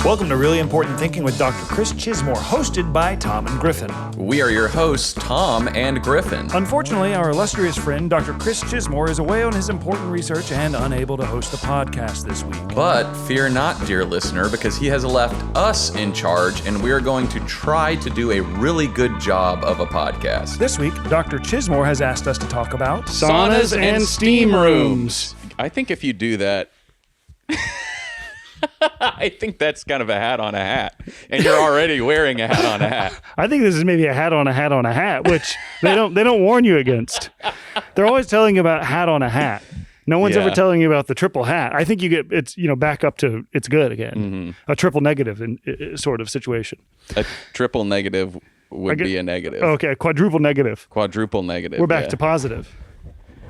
Welcome to Really Important Thinking with Dr. Chris Chismore, hosted by Tom and Griffin. We are your hosts, Tom and Griffin. Unfortunately, our illustrious friend, Dr. Chris Chismore, is away on his important research and unable to host the podcast this week. But fear not, dear listener, because he has left us in charge, and we are going to try to do a really good job of a podcast. This week, Dr. Chismore has asked us to talk about saunas and steam rooms. I think if you do that... I think that's kind of a hat on a hat, and you're already wearing a hat on a hat. I think this is maybe a hat on a hat on a hat, which they don't warn you against. They're always telling you about hat on a hat. No one's ever telling you about the triple hat. I think you get back up to it's good again. Mm-hmm. A triple negative sort of situation. A triple negative would be a negative. Okay, quadruple negative. Quadruple negative. We're back to positive.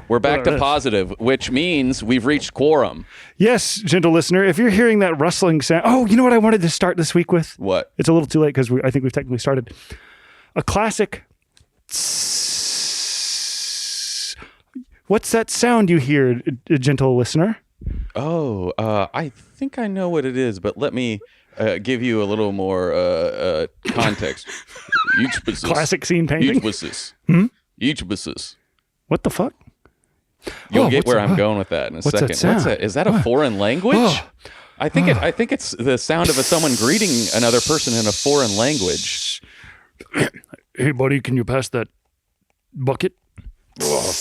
We're back to positive, which means we've reached quorum. Yes, gentle listener. If you're hearing that rustling sound... Oh, you know what I wanted to start this week with? What? It's a little too late because I think we've technically started. A classic... What's that sound you hear, gentle listener? Oh, I think I know what it is, but let me give you a little more context. Classic scene painting? What the fuck? You'll get where I'm going with that in a second. Is that a foreign language? Oh. I think it's the sound of someone greeting another person in a foreign language. Hey, buddy, can you pass that bucket? Oh.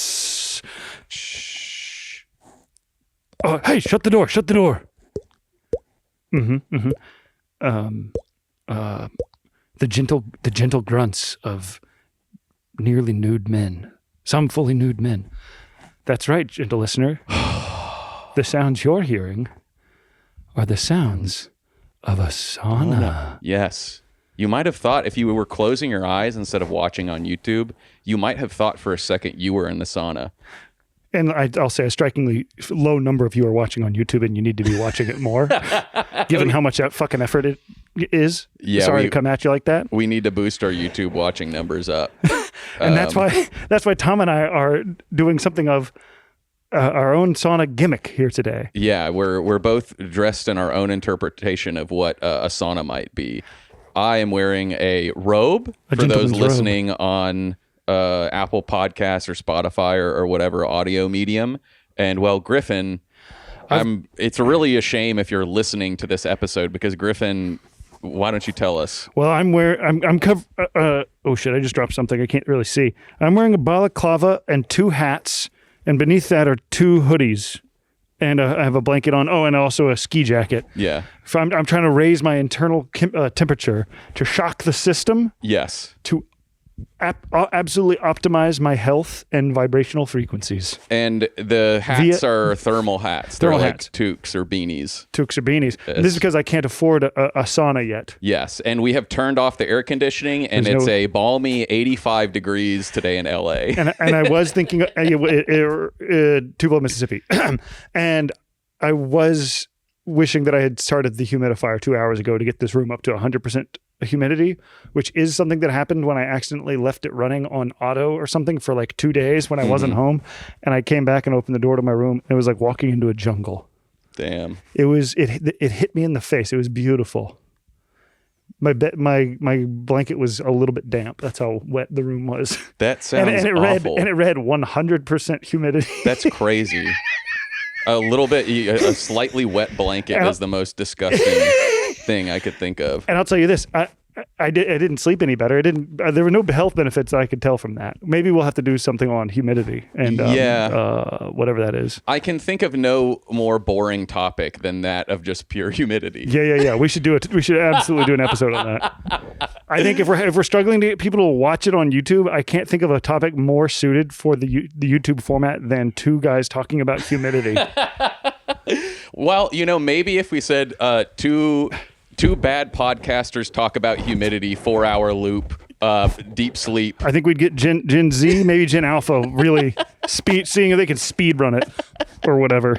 Hey, shut the door. Shut the door. The gentle grunts of nearly nude men. Some fully nude men. That's right, gentle listener. The sounds you're hearing are the sounds of a sauna. Yes. You might have thought if you were closing your eyes instead of watching on YouTube, you might have thought for a second you were in the sauna. And I'll say a strikingly low number of you are watching on YouTube, and you need to be watching it more, given how much fucking effort it is. Yeah, sorry to come at you like that. We need to boost our YouTube watching numbers up. And that's why Tom and I are doing something of our own sauna gimmick here today. Yeah, we're both dressed in our own interpretation of what a sauna might be. I am wearing a robe for those listening on Apple Podcasts or Spotify or whatever audio medium. And well, Griffin, it's really a shame if you're listening to this episode because Griffin, why don't you tell us? Well, I'm covered. Oh shit! I just dropped something. I can't really see. I'm wearing a balaclava and 2 hats, and beneath that are 2 hoodies, and I have a blanket on. Oh, and also a ski jacket. Yeah. So I'm trying to raise my internal temperature to shock the system. Yes. To absolutely optimize my health and vibrational frequencies. And the hats are thermal hats. They're like toques or beanies. Toques or beanies. Yes. This is because I can't afford a sauna yet. Yes, and we have turned off the air conditioning, and it's a balmy 85 degrees today in LA. And I was thinking, Tupelo, Mississippi, and I was wishing that I had started the humidifier 2 hours ago to get this room up to 100% humidity, which is something that happened when I accidentally left it running on auto or something for like 2 days when I wasn't home, and I came back and opened the door to my room. It was like walking into a jungle. Damn. It hit me in the face. It was beautiful. My blanket was a little bit damp. That's how wet the room was. That sounds awful. And it read 100% humidity. That's crazy. A slightly wet blanket is the most disgusting thing I could think of. And I'll tell you this, I didn't sleep any better. There were no health benefits that I could tell from that. Maybe we'll have to do something on humidity and whatever that is. I can think of no more boring topic than that of just pure humidity. Yeah. We should absolutely do an episode on that. I think if we're struggling to get people to watch it on YouTube, I can't think of a topic more suited for the YouTube format than 2 guys talking about humidity. Well, maybe if we said two bad podcasters talk about humidity, 4-hour loop, deep sleep. I think we'd get Gen Z, maybe Gen Alpha, really seeing if they can speed run it or whatever.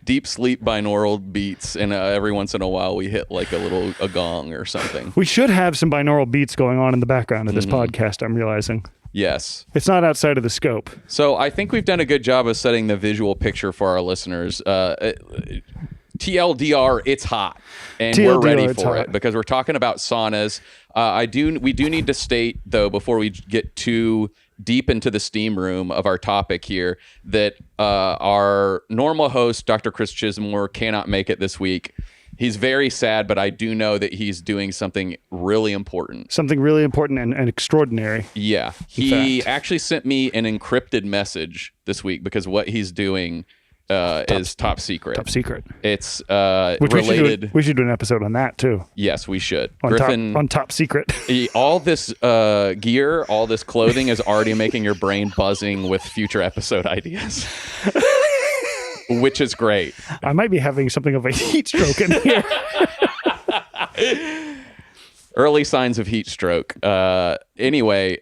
Deep sleep binaural beats, and every once in a while we hit like a gong or something. We should have some binaural beats going on in the background of this podcast, I'm realizing. Yes. It's not outside of the scope. So I think we've done a good job of setting the visual picture for our listeners. TLDR, it's hot, and TLDR, we're ready it's for hot. it because we're talking about saunas. We do need to state, though, before we get too deep into the steam room of our topic here, that our normal host, Dr. Chris Chismore, cannot make it this week. He's very sad, but I do know that he's doing something really important. Something really important and extraordinary. Yeah. He actually sent me an encrypted message this week because what he's doing is top secret. Top secret. It's Which related. We should do an episode on that too. Yes, we should. On Griffin, top secret. all this gear, all this clothing is already making your brain buzzing with future episode ideas. Which is great. I might be having something of a heat stroke in here. Early signs of heat stroke. Anyway,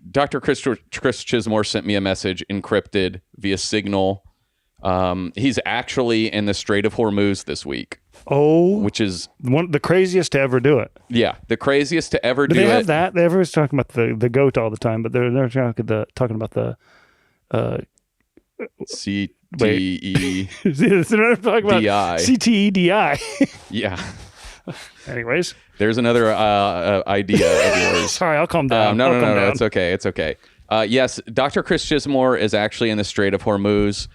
Dr. Chris Chismore sent me a message encrypted via Signal. He's actually in the Strait of Hormuz this week. Oh, which is the craziest to ever do it. Yeah, the craziest to ever do it. Do they have that? Everyone's talking about the goat all the time, but they're talking about the CTE. They're talking about DI. CTEDI. Yeah. Anyways, there's another idea of yours. Sorry, I'll calm down. No. It's okay. It's okay. Yes, Dr. Chris Chismore is actually in the Strait of Hormuz,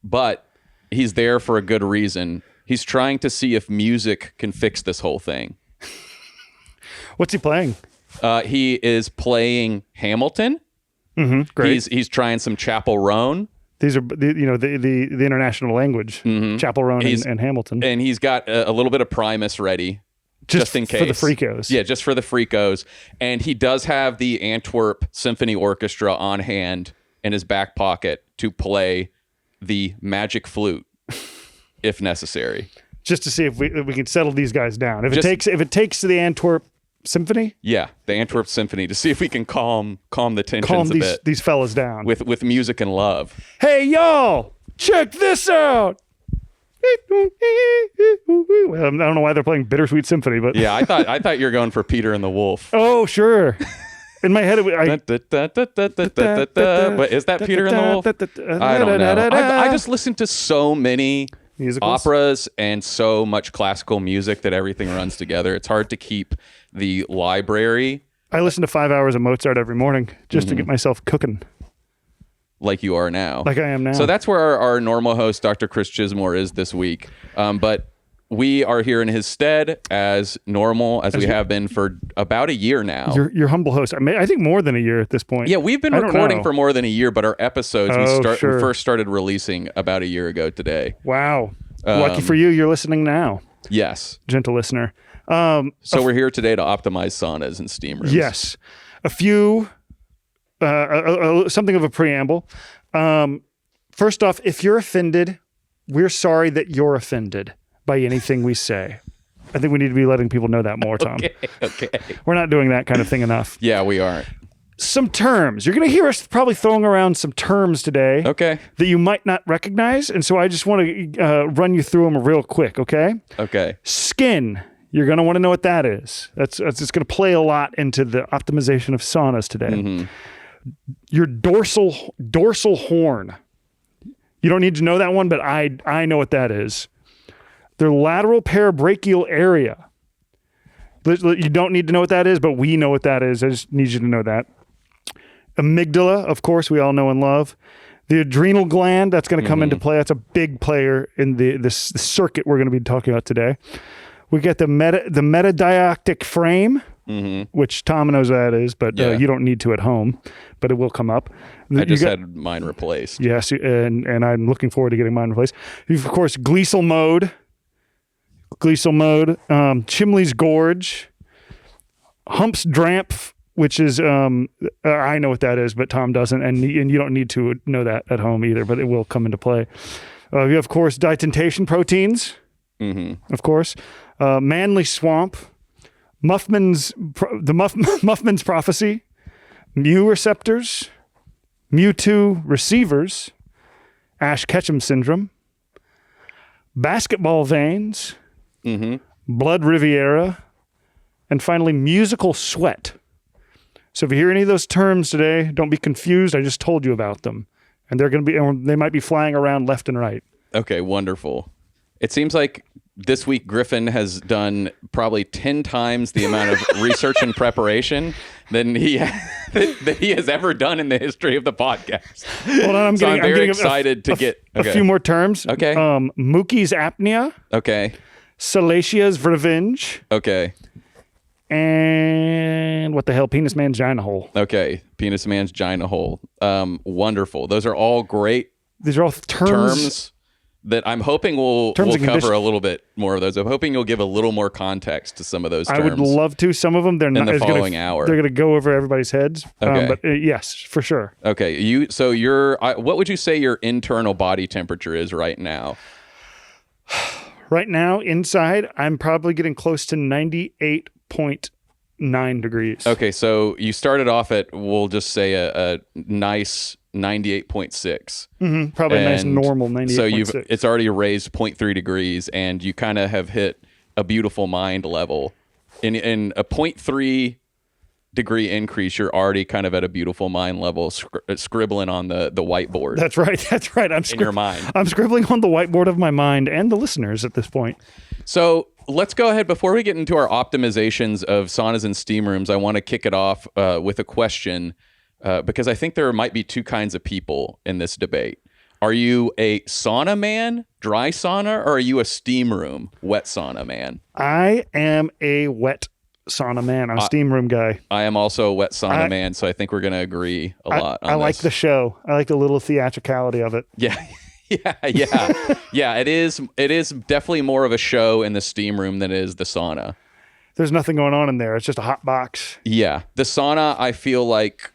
but he's there for a good reason. He's trying to see if music can fix this whole thing. What's he playing? He is playing Hamilton. Mm-hmm, great. He's trying some Chapel Roan. These are the international language. Mm-hmm. Chapel Roan and Hamilton. And he's got a little bit of Primus ready. Just in case. For the freakos. Yeah, just for the freakos. And he does have the Antwerp Symphony Orchestra on hand in his back pocket to play the magic flute if necessary. Just to see if we can settle these guys down. If it takes the Antwerp Symphony? Yeah, the Antwerp Symphony, to see if we can calm the tensions a bit. These fellas down. With music and love. Hey, y'all! Check this out! Well, I don't know why they're playing Bittersweet Symphony, but yeah, I thought you were going for Peter and the Wolf. Oh, sure. In my head, but is that Peter and the Wolf? I don't know. I just listened to so many musicals? Operas and so much classical music that everything runs together. It's hard to keep the library. I listen to 5 hours of Mozart every morning just to get myself cooking. Like you are now. Like I am now. So that's where our normal host, Dr. Chris Chismore, is this week. But we are here in his stead as normal, as we have been for about a year now. Your humble host. I think more than a year at this point. Yeah, we've been recording for more than a year, but our episodes we first started releasing about a year ago today. Wow. Lucky for you, you're listening now. Yes. Gentle listener. So we're here today to optimize saunas and steam rooms. Yes. A few... something of a preamble. First off, if you're offended, we're sorry that you're offended by anything we say. I think we need to be letting people know that more, Tom. Okay. We're not doing that kind of thing enough. Yeah, we aren't. Some terms. You're going to hear us probably throwing around some terms today. Okay. That you might not recognize. And so I just want to run you through them real quick, okay? Okay. Skin. You're going to want to know what that is. That's just going to play a lot into the optimization of saunas today. Mm-hmm. Your dorsal horn. You don't need to know that one, but I know what that is. Their lateral parabrachial area. You don't need to know what that is, but we know what that is. I just need you to know that. Amygdala, of course, we all know and love. The adrenal gland, that's going to come into play. That's a big player in the circuit we're going to be talking about today. We get the metadiactic frame. Mm-hmm. Which Tom knows what that is, but you don't need to at home, but it will come up. I just had mine replaced. Yes, and I'm looking forward to getting mine replaced. You've, of course, gleasal mode, Chimley's gorge, Hump's Drampf, which is, I know what that is, but Tom doesn't, and you don't need to know that at home either, but it will come into play. You have, of course, didentation proteins, of course, Manly Swamp, Muffman's prophecy, mu receptors, mu2 receivers, Ash-Ketchum syndrome, basketball veins, blood riviera, and finally musical sweat. So if you hear any of those terms today, don't be confused. I just told you about them, and they might be flying around left and right. Okay, wonderful. It seems like this week Griffin has done probably 10 times the amount of research and preparation than he has ever done in the history of the podcast. Hold on, I'm very excited to get a few more terms. Okay. Mookie's apnea. Okay. Salatia's revenge. Okay. And what the hell? Penis man's gina hole. Okay. Penis man's gina hole. Wonderful. Those are all great. These are all terms that I'm hoping we'll cover a little bit more of those. I'm hoping you'll give a little more context to some of those terms. I would love to. Some of them, they're not in the following hour. They're going to go over everybody's heads. Okay. But yes, for sure. Okay. What would you say your internal body temperature is right now? Right now, inside, I'm probably getting close to 98.9 degrees. Okay. So you started off at, we'll just say a nice 98.6. Probably a nice normal 98.6. So it's already raised 0.3 degrees, and you kind of have hit a beautiful mind level. In a 0.3 degree increase, you're already kind of at a beautiful mind level, scribbling on the whiteboard. That's right. That's right. In your mind. I'm scribbling on the whiteboard of my mind and the listeners at this point. So let's go ahead. Before we get into our optimizations of saunas and steam rooms, I want to kick it off with a question. Because I think there might be two kinds of people in this debate. Are you a sauna man, dry sauna, or are you a steam room, wet sauna man? I am a wet sauna man. I'm a steam room guy. I am also a wet sauna man, so I think we're going to agree a lot on I like this. the show. I like the little theatricality of it. Yeah. Yeah, it is definitely more of a show in the steam room than it is the sauna. There's nothing going on in there. It's just a hot box. Yeah. The sauna, I feel like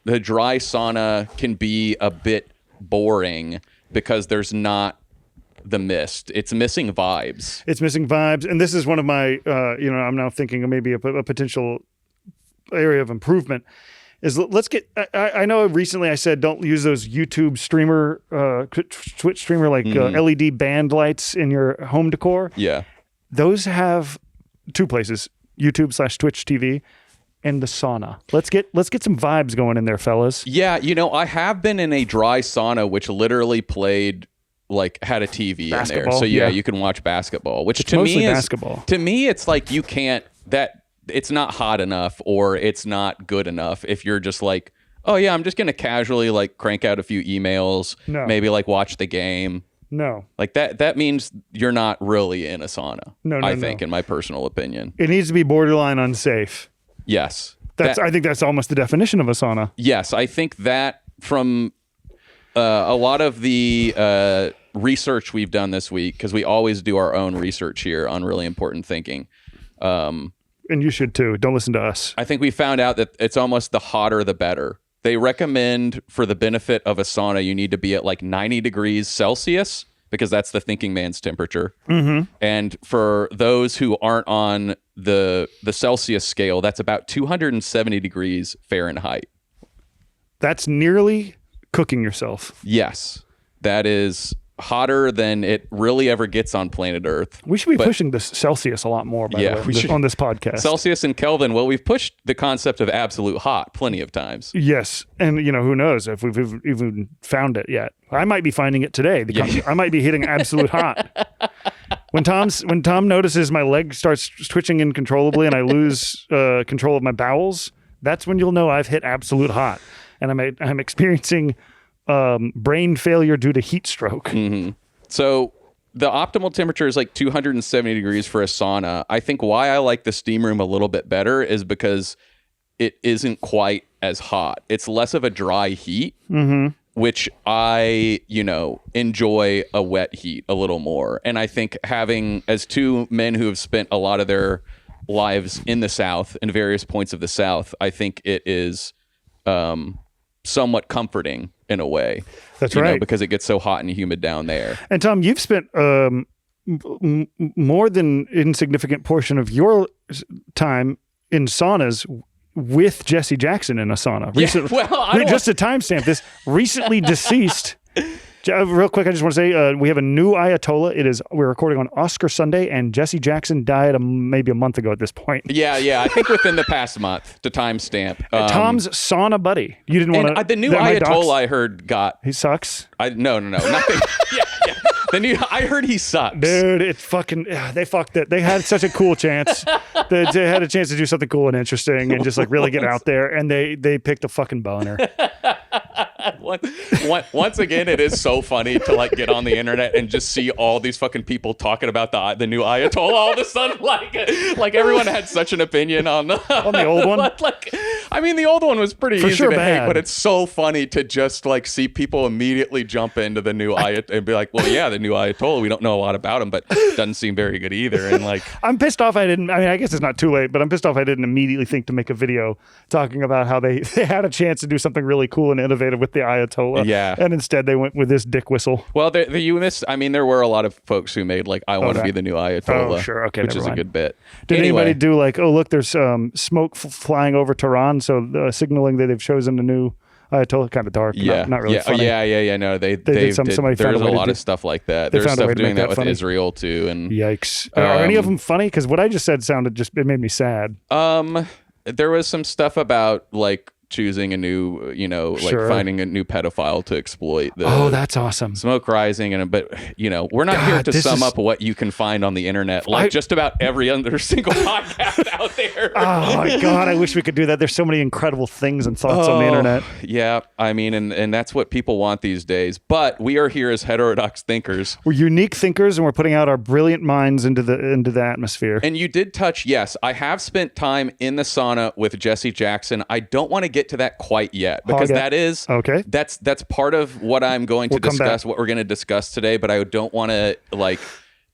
the dry sauna can be a bit boring because there's not the mist. It's missing vibes. And this is one of my, I'm now thinking of maybe a potential area of improvement is let's get, I know recently I said, don't use those YouTube streamer, Twitch streamer, like LED band lights in your home decor. Yeah. Those have two places, YouTube/Twitch TV. And the sauna. Let's get some vibes going in there, fellas. Yeah, I have been in a dry sauna which literally played had a TV basketball, in there. So yeah, you can watch basketball, which it's to me is basketball. To me it's like you can't it's not hot enough or it's not good enough if you're just like, oh yeah, I'm just going to casually crank out a few emails, maybe watch the game. No. That means you're not really in a sauna. No, I think in my personal opinion. It needs to be borderline unsafe. Yes. I think that's almost the definition of a sauna. Yes, I think that from a lot of the research we've done this week, because we always do our own research here on Really Important Thinking. And you should too. Don't listen to us. I think we found out that it's almost the hotter the better. They recommend for the benefit of a sauna, you need to be at 90 degrees Celsius, because that's the thinking man's temperature. Mm-hmm. And for those who aren't on the Celsius scale, that's about 270 degrees Fahrenheit. That's nearly cooking yourself. Yes. That is hotter than it really ever gets on planet Earth. We should be pushing this Celsius a lot more, by the way, on this podcast. Celsius and Kelvin, well, we've pushed the concept of absolute hot plenty of times. Yes. And, who knows if we've even found it yet. I might be finding it today. I might be hitting absolute hot. When Tom notices my leg starts twitching uncontrollably and I lose control of my bowels, that's when you'll know I've hit absolute hot. And I'm experiencing brain failure due to heat stroke. Mm-hmm. So the optimal temperature is 270 degrees for a sauna. I think why I like the steam room a little bit better is because it isn't quite as hot. It's less of a dry heat, which I, enjoy a wet heat a little more. And I think having, as two men who have spent a lot of their lives in the South, in various points of the South, I think it is somewhat comforting in a way. That's right. Because it gets so hot and humid down there. And Tom, you've spent more than insignificant portion of your time in saunas with Jesse Jackson in a sauna. Recently, just to timestamp this, recently deceased. Real quick, I just want to say we have a new Ayatollah. We're recording on Oscar Sunday, and Jesse Jackson died maybe a month ago at this point. Yeah. I think within the past month to timestamp. Tom's sauna buddy. You didn't want to. The new Ayatollah I heard got. He sucks. No, nothing. Yeah. I heard he sucks. Dude, it's fucking. They fucked it. They had such a cool chance. They had a chance to do something cool and interesting and just like really get out there. And they picked a fucking boner. Once again, it is so funny to like get on the internet and just see all these fucking people talking about the new Ayatollah. All of a sudden, like everyone had such an opinion on the old one. Like, I mean, the old one was pretty easy sure to bad. hate, but it's so funny to just like see people immediately jump into the new Ayatollah and be like, well, yeah, the new Ayatollah. We don't know a lot about him, but doesn't seem very good either. And like, I'm pissed off. I mean, I guess it's not too late, but I'm pissed off. I didn't immediately think to make a video talking about how they had a chance to do something really cool and innovative with the Ayatollah. Yeah. And instead they went with this dick whistle. well, I mean, there were a lot of folks who made like, I want to be the new Ayatollah. Oh, sure. Okay, which never is mind. a good bit. Did Anyway, anybody do like, oh, look, there's smoke flying over Tehran, so signaling that they've chosen a new Ayatollah? Kind of dark. Yeah, not really funny. Yeah. No, they did somebody found there's a a way to lot do- of stuff like that. they There's found a way stuff to doing make that that with funny. Israel too, and Yikes. Are any of them funny? Because what I just said sounded it made me sad. there was some stuff about like choosing a new, like Sure. finding a new pedophile to exploit. Oh, that's awesome. Smoke rising, but we're not here God, to this sum is- up what you can find on the internet, like just about every other single podcast out there. Oh my God, I wish we could do that. There's so many incredible things and thoughts on the internet. Yeah, I mean, and that's what people want these days. But we are here as heterodox thinkers. We're unique thinkers and we're putting out our brilliant minds into the atmosphere. And you did touch, yes, I have spent time in the sauna with Jesse Jackson. I don't want to get to that quite yet because Okay. that is Okay. That's part of what I'm going to We'll come discuss, back. what we're going to discuss today. But I don't want to like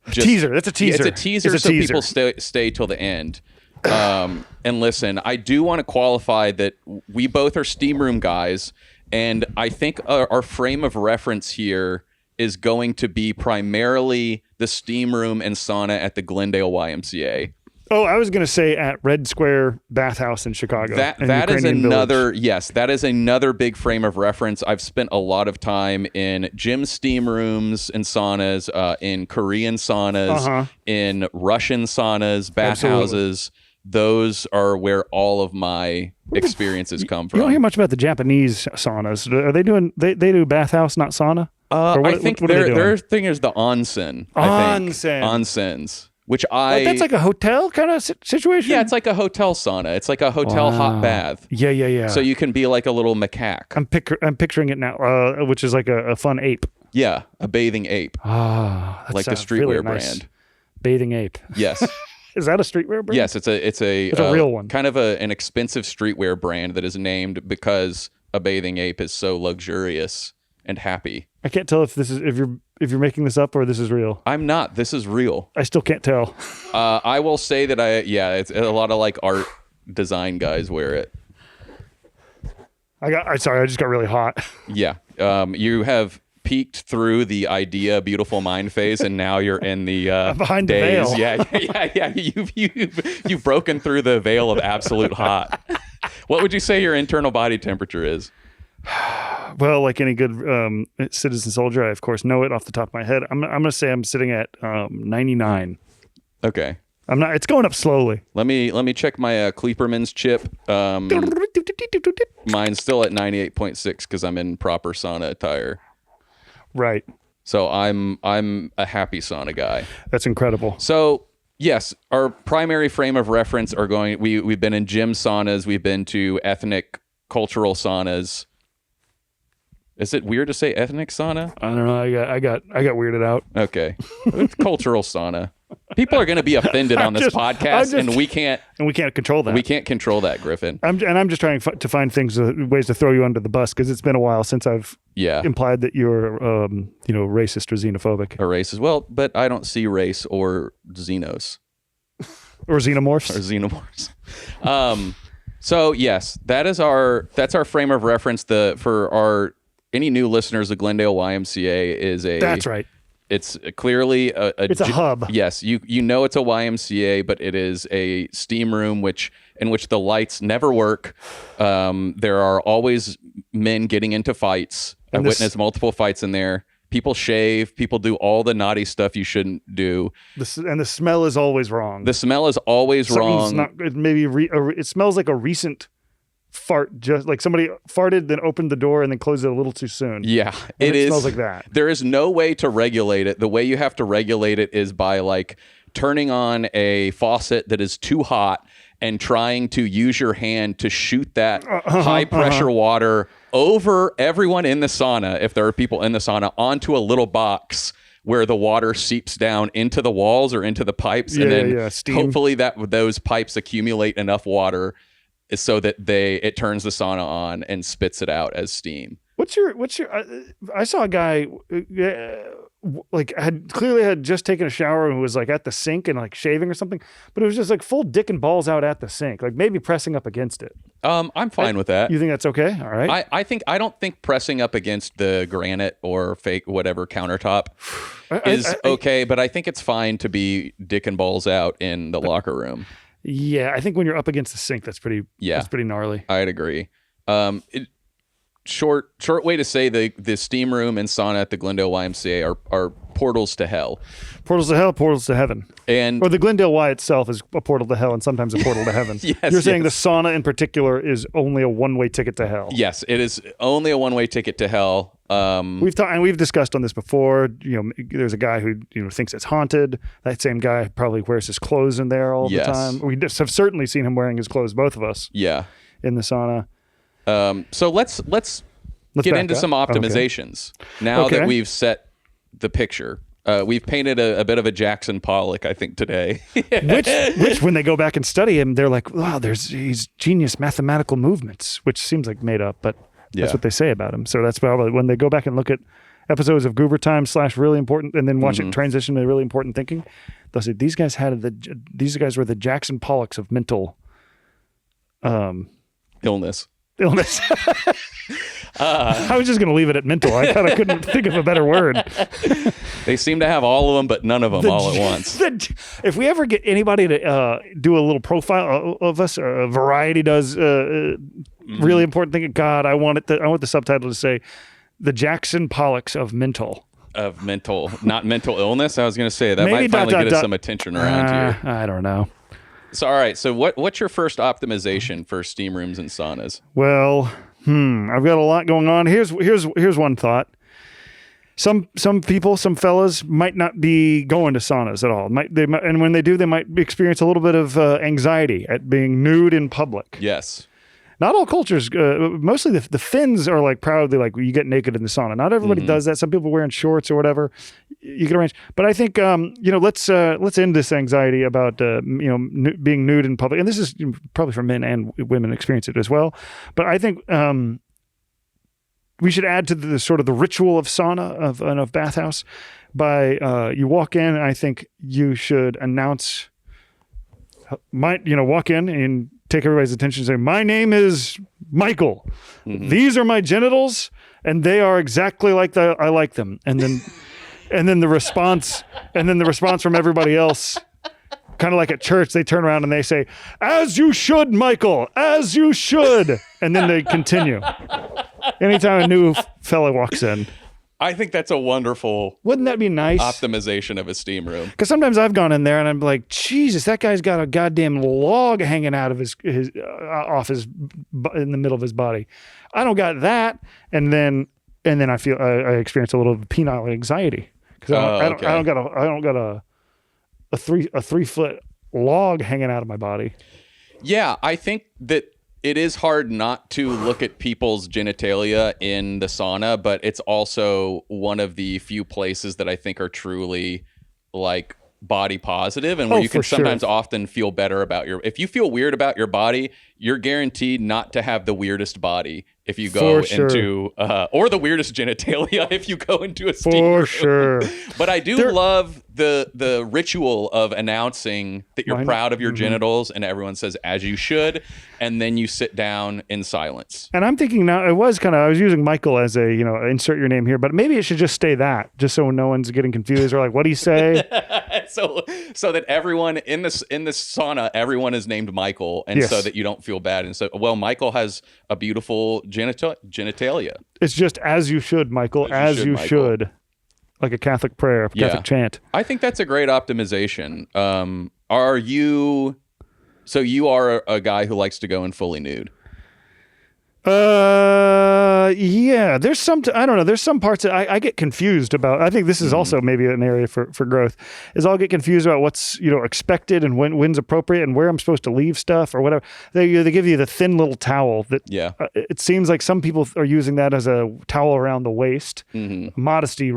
just Teaser. That's a teaser. It's a teaser, It's a so teaser. people stay till the end. And listen, I do want to qualify that we both are steam room guys, and I think our frame of reference here is going to be primarily the steam room and sauna at the Glendale YMCA. Oh, I was going to say at Red Square Bathhouse in Chicago. That in is Ukrainian another Village. that is another big frame of reference. I've spent a lot of time in gym steam rooms and saunas, in Korean saunas, in Russian saunas, bathhouses. Those are where all of my experiences come from. You don't hear much about the Japanese saunas. Are they doing? They do bathhouse, not sauna. Or I think what are they doing? their thing is the onsen. I think. Onsen. Onsens, which That's like a hotel kind of situation. yeah, it's like a hotel sauna. It's like a hotel hot bath. Yeah. So you can be like a little macaque. I'm picturing it now, which is like a fun ape. Yeah, a bathing ape, Ah, like the streetwear brand. Bathing ape. Yes. Is that a streetwear brand? Yes, it's a real one. Kind of an expensive streetwear brand that is named because a bathing ape is so luxurious and happy. I can't tell if you're making this up or this is real. I'm not. This is real. I still can't tell. I will say that it's a lot of like art design guys wear it. Sorry, I just got really hot. Yeah. You have peeked through the idea beautiful mind phase and now you're in the behind the days. veil. Yeah. You've broken through the veil of absolute hot. What would you say your internal body temperature is? Well, like any good citizen soldier, I of course know it off the top of my head. I'm gonna say I'm sitting at 99. Okay. I'm not. It's going up slowly. Let me check my Kleeperman's chip. Mine's still at 98.6 because I'm in proper sauna attire. Right. So I'm a happy sauna guy. That's incredible. So yes, our primary frame of reference are going. We've been in gym saunas. We've been to ethnic cultural saunas. Is it weird to say ethnic sauna? I don't know. I got weirded out. Okay, it's cultural sauna. People are going to be offended on this podcast, and we can't control that. We can't control that, Griffin. I'm just trying to find ways to throw you under the bus because it's been a while since I've implied that you're racist or xenophobic A racist. Well, but I don't see race or xenos or xenomorphs. or xenomorphs. So yes, that's our frame of reference. For our any new listeners, the Glendale YMCA is a. That's right. It's clearly it's a hub. Yes, you know it's a YMCA, but it is a steam room in which the lights never work. There are always men getting into fights. I witnessed multiple fights in there. People shave. People do all the naughty stuff you shouldn't do. And the smell is always wrong. The smell is always wrong. It smells like a recent fart, just like somebody farted, then opened the door and then closed it a little too soon. Yeah, it smells like that. There is no way to regulate it. The way you have to regulate it is by like turning on a faucet that is too hot and trying to use your hand to shoot that high pressure water over everyone in the sauna, if there are people in the sauna, onto a little box where the water seeps down into the walls or into the pipes, and then hopefully those pipes accumulate enough water so that it turns the sauna on and spits it out as steam. What's your I saw a guy like clearly had just taken a shower and was like at the sink and like shaving or something, but it was just like full dick and balls out at the sink, like maybe pressing up against it. I'm fine with that. You think that's okay? All right. I don't think pressing up against the granite or fake whatever countertop is okay, but I think it's fine to be dick and balls out in the locker room. Yeah, I think when you're up against the sink, that's pretty gnarly. I'd agree. Short way to say the steam room and sauna at the Glendale YMCA are portals to hell. Portals to hell, portals to heaven. Or the Glendale Y itself is a portal to hell and sometimes a portal to heaven. You're saying the sauna in particular is only a one-way ticket to hell. Yes, it is only a one-way ticket to hell. We've discussed on this before. There's a guy who thinks it's haunted. That same guy probably wears his clothes in there all the time. We have certainly seen him wearing his clothes, both of us. Yeah, in the sauna. So let's get into some optimizations now that we've set the picture. We've painted a bit of a Jackson Pollock, I think, today. which when they go back and study him, they're like, wow, he's genius mathematical movements, which seems like made up, but that's what they say about him. So that's probably when they go back and look at episodes of Goober Time / really important, and then watch it transition to really important thinking, they'll say these guys were the Jackson Pollocks of mental illness. I was just going to leave it at mental. I thought I couldn't think of a better word. They seem to have all of them, but none of them all at once. If we ever get anybody to do a little profile of us, Variety does really important thing. God, I want the subtitle to say the Jackson Pollocks of mental. Of mental, not mental illness. I was going to say that might finally get us some attention around here. I don't know. So, all right. So what's your first optimization for steam rooms and saunas? Well, I've got a lot going on. Here's one thought. Some people, some fellas might not be going to saunas at all. And when they do, they might experience a little bit of anxiety at being nude in public. Yes. Not all cultures, mostly the Finns are like proudly like, you get naked in the sauna. Not everybody does that. Some people wearing shorts or whatever. You can arrange. But I think, let's end this anxiety about, being nude in public. And this is probably for men and women experience it as well. But I think we should add to the sort of the ritual of sauna, of bathhouse, by you walk in, and I think you should announce, walk in and take everybody's attention and say, my name is Michael. These are my genitals, and they are exactly like I like them. And then the response from everybody else, kind of like at church, they turn around and they say, as you should, Michael, as you should. And then they continue. Anytime a new fella walks in. I think that's a wonderful Wouldn't that be nice? Optimization of a steam room. Because sometimes I've gone in there and I'm like, Jesus, that guy's got a goddamn log hanging out of his off his in the middle of his body. I don't got that, and then I feel I experience a little penile anxiety because I don't got a 3 foot log hanging out of my body. Yeah, I think that it is hard not to look at people's genitalia in the sauna, but it's also one of the few places that I think are truly like body positive, and where you can sometimes often feel better about if you feel weird about your body, you're guaranteed not to have the weirdest body if you go into or the weirdest genitalia if you go into a steam room. For sure. But I do love the ritual of announcing that you're proud of your genitals, and everyone says as you should, and then you sit down in silence. And I'm thinking now, I was using Michael as a, insert your name here, but maybe it should just stay that, just so no one's getting confused or like, what do you say? so that everyone in this sauna, everyone is named Michael, and so that you don't feel bad. And so, well, Michael has a beautiful genitalia. It's just as you should, Michael, as you should. Like a Catholic prayer, Catholic chant. I think that's a great optimization. You are a guy who likes to go in fully nude? Yeah, there's some, I don't know. There's some parts that I get confused about. I think this is also maybe an area for growth, is I'll get confused about what's, expected and when's appropriate and where I'm supposed to leave stuff or whatever. They give you the thin little towel that it seems like some people are using that as a towel around the waist, modesty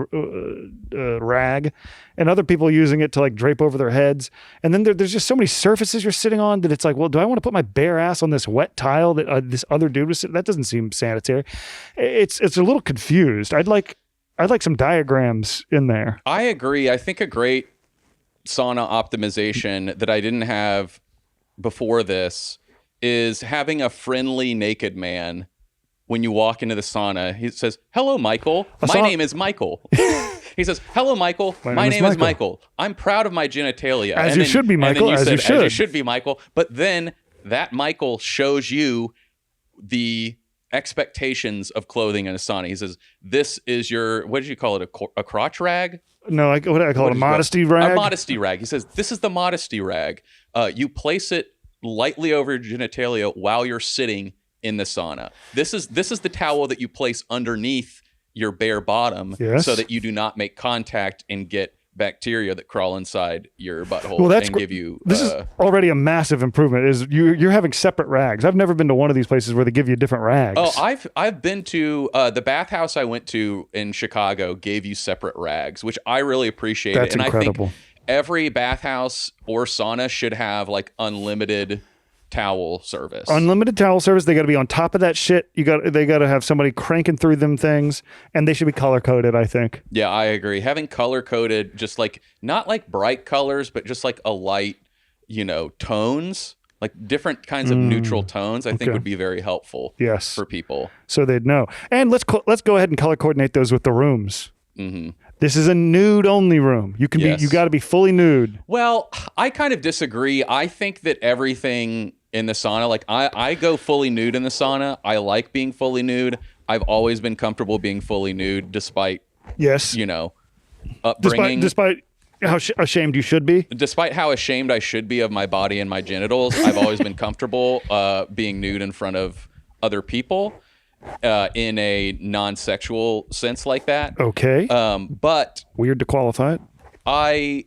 rag, and other people using it to like drape over their heads. And then there's just so many surfaces you're sitting on that it's like, well, do I want to put my bare ass on this wet tile that this other dude was sitting? That doesn't seem sanitary. It's a little confused. I'd like some diagrams in there. I agree. I think a great sauna optimization that I didn't have before this is having a friendly naked man when you walk into the sauna. He says, "Hello, Michael. My name is Michael." He says, "Hello, Michael. My name is Michael. I'm proud of my genitalia." As you should be, Michael. As you should be, Michael. But then that Michael shows you the expectations of clothing in a sauna. He says, "This is your," what did you call it? A crotch rag? No, what do I call it? A modesty rag? A modesty rag. He says, "This is the modesty rag. You place it lightly over your genitalia while you're sitting in the sauna. This is the towel that you place underneath your bare bottom so that you do not make contact and get bacteria that crawl inside your butthole and give you." This is already a massive improvement. Is you're having separate rags. I've never been to one of these places where they give you different rags. Oh, I've been to the bathhouse I went to in Chicago gave you separate rags, which I really appreciate. That's incredible. I think every bathhouse or sauna should have like unlimited towel service. Unlimited towel service. They got to be on top of that shit. They got to have somebody cranking through them things, and they should be color coded, I think. Yeah, I agree. Having color coded, just like not like bright colors, but just like a light, tones, like different kinds of neutral tones, I think would be very helpful. Yes, for people, so they'd know. And let's go ahead and color coordinate those with the rooms. Mm-hmm. This is a nude only room. You got to be fully nude. Well, I kind of disagree. I think that everything in the sauna, like I go fully nude in the sauna. I like being fully nude. I've always been comfortable being fully nude, despite upbringing. Despite how ashamed you should be. Despite how ashamed I should be of my body and my genitals, I've always been comfortable being nude in front of other people in a non-sexual sense like that. Okay. But weird to qualify it. I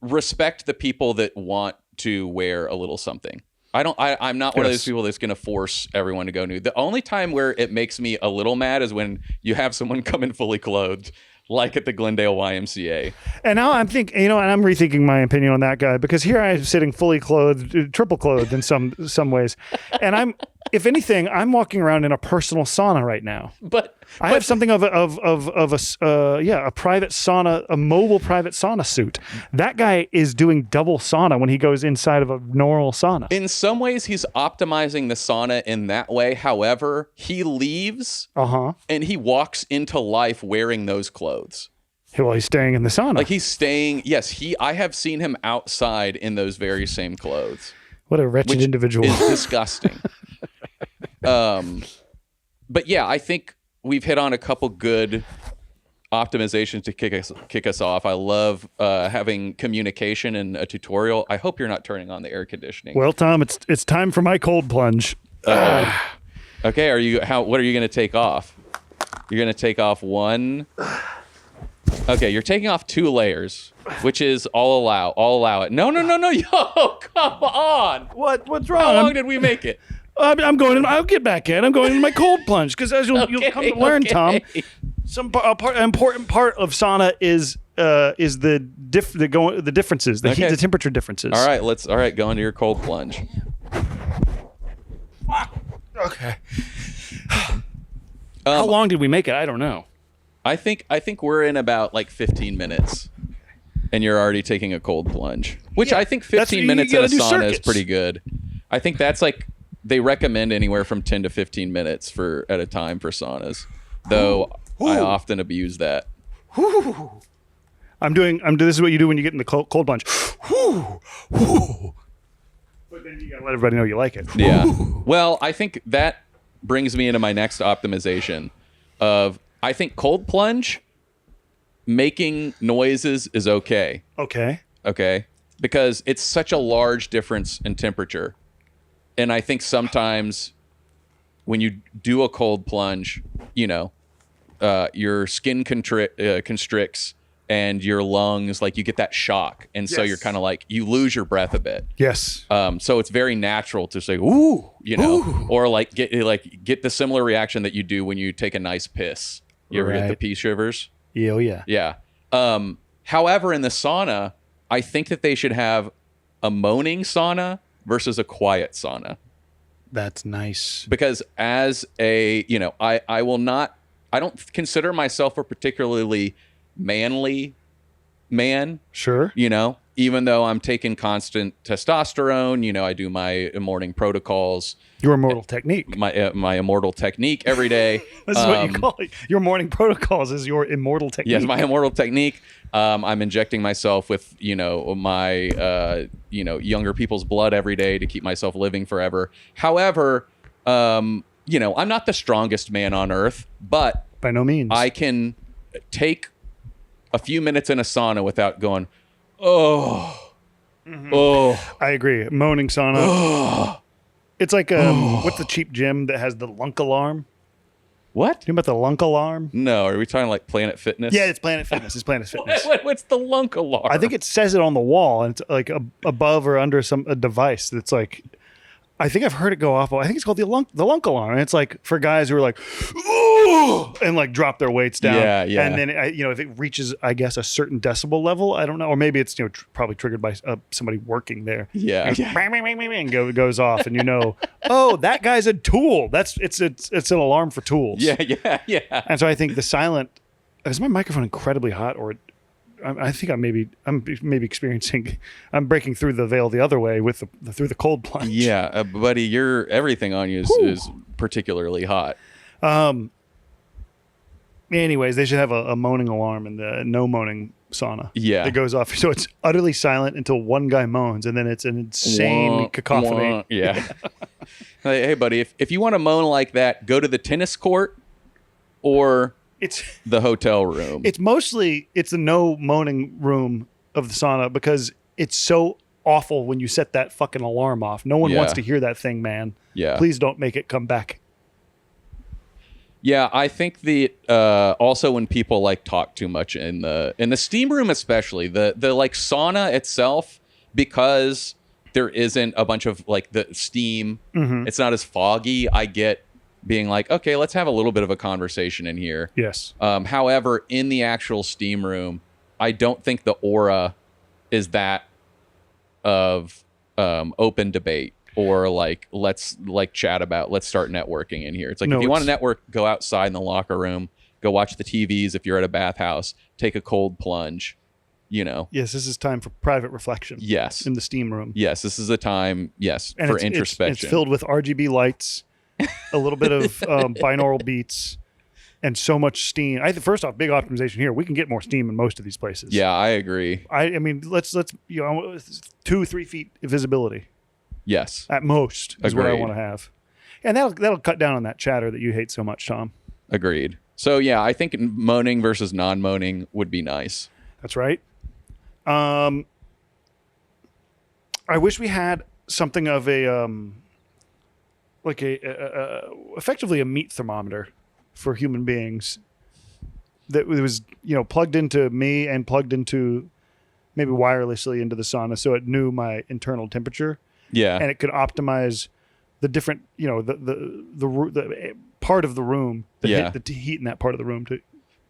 respect the people that want to wear a little something. I'm not one of those people that's going to force everyone to go nude. The only time where it makes me a little mad is when you have someone come in fully clothed, like at the Glendale YMCA. And now I'm thinking, and I'm rethinking my opinion on that guy, because here I am sitting fully clothed, triple clothed in some ways. And if anything, I'm walking around in a personal sauna right now. But I have something of a private sauna, a mobile private sauna suit. That guy is doing double sauna when he goes inside of a normal sauna. In some ways, he's optimizing the sauna in that way. However, he leaves and he walks into life wearing those clothes. Well, he's staying in the sauna. Like he's staying. Yes, I have seen him outside in those very same clothes. What a wretched individual. Is disgusting. But yeah, I think we've hit on a couple good optimizations to kick us off. I love having communication in a tutorial. I hope you're not turning on the air conditioning. Well, Tom, it's time for my cold plunge. Okay, what are you going to take off? You're going to take off one. Okay, you're taking off 2 layers, which is I'll allow it. No. Yo, come on. What's wrong? How long did we make it? I'm going in. I'll get back in. I'm going in my cold plunge, because as you'll come to learn, Tom, an important part of sauna is the differences, the heat, the temperature differences. All right, go into your cold plunge. Okay. How long did we make it? I don't know. I think we're in about like 15 minutes, and you're already taking a cold plunge, which I think 15 minutes in a sauna is pretty good. I think that's like, they recommend anywhere from 10 to 15 minutes at a time for saunas, though I often abuse that. This is what you do when you get in the cold plunge. But then you gotta let everybody know you like it. Yeah. Well, I think that brings me into my next optimization of, I think cold plunge, making noises is okay. Okay. Because it's such a large difference in temperature. And I think sometimes when you do a cold plunge, your skin constricts and your lungs, like you get that shock. And so you're kind of like, you lose your breath a bit. Yes. So it's very natural to say, ooh, or like get the similar reaction that you do when you take a nice piss. You ever get the pee shivers? Yeah, oh yeah. Yeah. However, in the sauna, I think that they should have a moaning sauna versus a quiet sauna. That's nice. Because as I don't consider myself a particularly manly man. Sure. Even though I'm taking constant testosterone, I do my morning protocols. Your immortal technique. My immortal technique every day. This is what you call it. Your morning protocols is your immortal technique. Yes, my immortal technique. I'm injecting myself with, my, younger people's blood every day to keep myself living forever. However, I'm not the strongest man on earth, but by no means. I can take a few minutes in a sauna without going, oh. I agree. Moaning sauna. It's like what's the cheap gym that has the lunk alarm? What? You know about the lunk alarm? No, are we talking like Planet Fitness? Yeah, it's Planet Fitness. It's Planet Fitness. What's the lunk alarm? I think it says it on the wall, and it's like above or under a device that's like. I think I've heard it go off. I think it's called the lunk alarm. And it's like for guys who are like, ooh, and like drop their weights down. Yeah. And then, if it reaches, I guess, a certain decibel level, I don't know. Or maybe it's, probably triggered by somebody working there. Yeah. And goes off. And oh, that guy's a tool. It's an alarm for tools. Yeah. And so I think the silent, is my microphone incredibly hot or I think I'm maybe experiencing. I'm breaking through the veil the other way with through the cold plunge. Yeah, buddy, everything on you is particularly hot. Anyways, they should have a moaning alarm in the no moaning sauna. Yeah, it goes off, so it's utterly silent until one guy moans, and then it's an insane cacophony. Yeah. Hey, buddy, if you want to moan like that, go to the tennis court or. It's the hotel room. It's the no moaning room of the sauna because it's so awful when you set that fucking alarm off. No one wants to hear that thing, man. Yeah. Please don't make it come back. Yeah, I think also when people like talk too much in the steam room, especially the like sauna itself, because there isn't a bunch of like the steam. Mm-hmm. It's not as foggy. I get being like, okay, let's have a little bit of a conversation in here. Yes. However, in the actual steam room, I don't think the aura is that of open debate or like let's chat about, let's start networking in here. It's like if you want to network, go outside in the locker room, go watch the TVs. If you're at a bathhouse, take a cold plunge. Yes, this is time for private reflection. Yes. In the steam room. Yes, this is a time. Yes, and for introspection. It's filled with RGB lights. A little bit of binaural beats and so much steam. First off, big optimization here. We can get more steam in most of these places. Yeah, I agree. I mean, let's 2-3 feet visibility. Yes, at most is what I want to have, and that'll cut down on that chatter that you hate so much, Tom. Agreed. So yeah, I think moaning versus non-moaning would be nice. That's right. I wish we had something of a like effectively a meat thermometer for human beings that was plugged into me and plugged into maybe wirelessly into the sauna, so it knew my internal temperature. Yeah, and it could optimize the different the part of the room that hit the heat in that part of the room to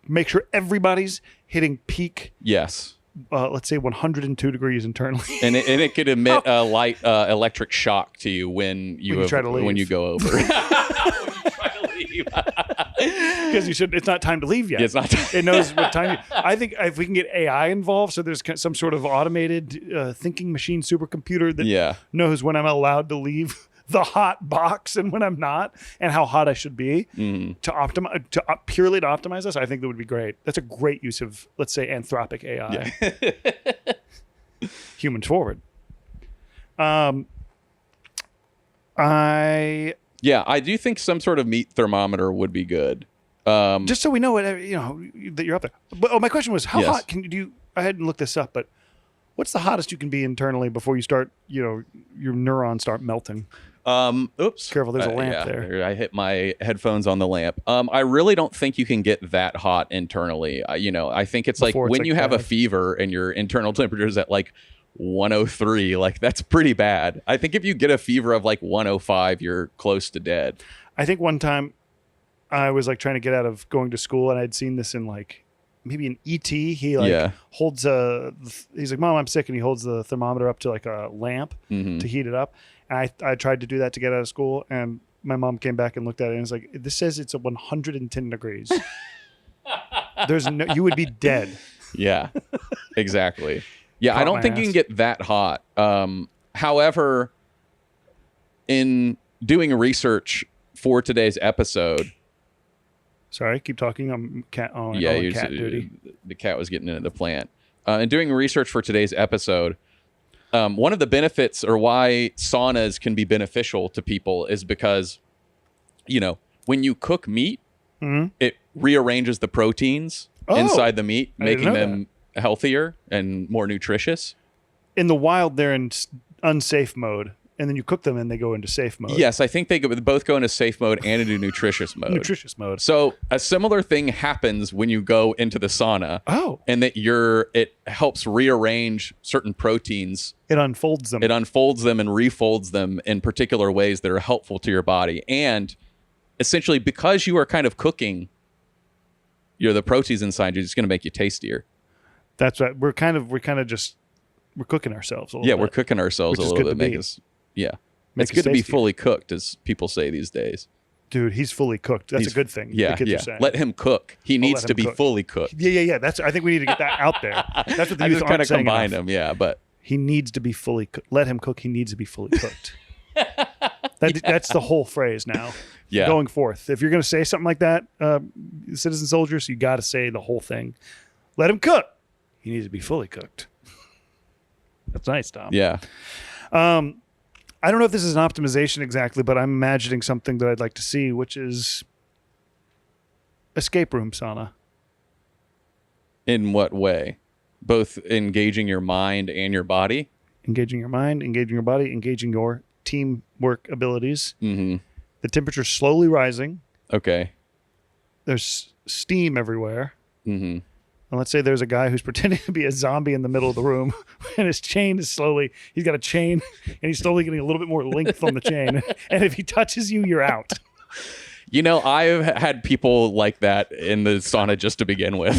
make sure everybody's hitting peak. Yes. Let's say 102 degrees internally, and it could emit a light electric shock to you when you try to leave. When you go over. When you try to leave, because it's not time to leave yet. Yeah, it's not. It knows what time. I think if we can get AI involved, so there's some sort of automated thinking machine supercomputer that knows when I'm allowed to leave the hot box and when I'm not, and how hot I should be to optimize purely to optimize this. I think that would be great. That's a great use of, let's say, anthropic AI. Yeah. Humans forward. I do think some sort of meat thermometer would be good. Just so we know that you're up there. But my question was, how hot can you do? I hadn't looked this up, but what's the hottest you can be internally before you start, your neurons start melting? Oops. Careful, there's a lamp Yeah, there. I hit my headphones on the lamp. I really don't think you can get that hot internally. I think it's Before like it's when like you have a bad. fever and your internal temperature is at like 103, like that's pretty bad. I think if you get a fever of like 105, you're close to dead. I think one time I was like trying to get out of going to school, and I'd seen this in like maybe an ET. He like Yeah. holds he's like, Mom, I'm sick, and he holds the thermometer up to like a lamp Mhm. to heat it up. And I tried to do that to get out of school, and my mom came back and looked at it and was like, this says it's 110 degrees. You would be dead. Yeah, exactly. Yeah, I Caught don't my think you ass. can get that hot. However, in doing research for today's episode, Sorry, keep talking. I'm cat on yeah, cat duty. the cat was getting into the plant. In doing research for today's episode, one of the benefits or why saunas can be beneficial to people is because, when you cook meat, it rearranges the proteins inside the meat, I didn't making know them healthier and more nutritious. In the wild, they're in unsafe mode, and then you cook them and they go into safe mode. Yes, I think they both go into safe mode and into nutritious mode. Nutritious mode. So a similar thing happens when you go into the sauna. Oh. And that it helps rearrange certain proteins. It unfolds them. It unfolds them and refolds them in particular ways that are helpful to your body. And essentially, because you are kind of cooking, the proteins inside you, it's going to make you tastier. That's right. We're cooking ourselves a little bit. We're cooking ourselves Which a is little good bit. to be. It's Make good us to be tastier. fully cooked, as people say these days. Dude, he's fully cooked. That's a good thing. Yeah, the kids yeah. are saying. Let him cook. He needs let to him be cook. fully cooked. Yeah. I think we need to get that out there. That's what the I youth just aren't kind of saying combined enough. them, yeah. But He needs to be fully cooked. Let him cook. He needs to be fully cooked. That's the whole phrase now. Yeah. Going forth. If you're going to say something like that, citizen soldiers, you got to say the whole thing. Let him cook. He needs to be fully cooked. That's nice, Tom. yeah, I don't know if this is an optimization exactly, but I'm imagining something that I'd like to see, which is escape room sauna. in what way? Both engaging your mind and your body. Engaging your mind, engaging your body, engaging your teamwork abilities. Mm-hmm. The temperature's slowly rising. Okay. There's steam everywhere. Mm-hmm. And let's say there's a guy who's pretending to be a zombie in the middle of the room, and his chain is he's got a chain, and he's slowly getting a little bit more length on the chain. And if he touches you, you're out. I've had people like that in the sauna just to begin with.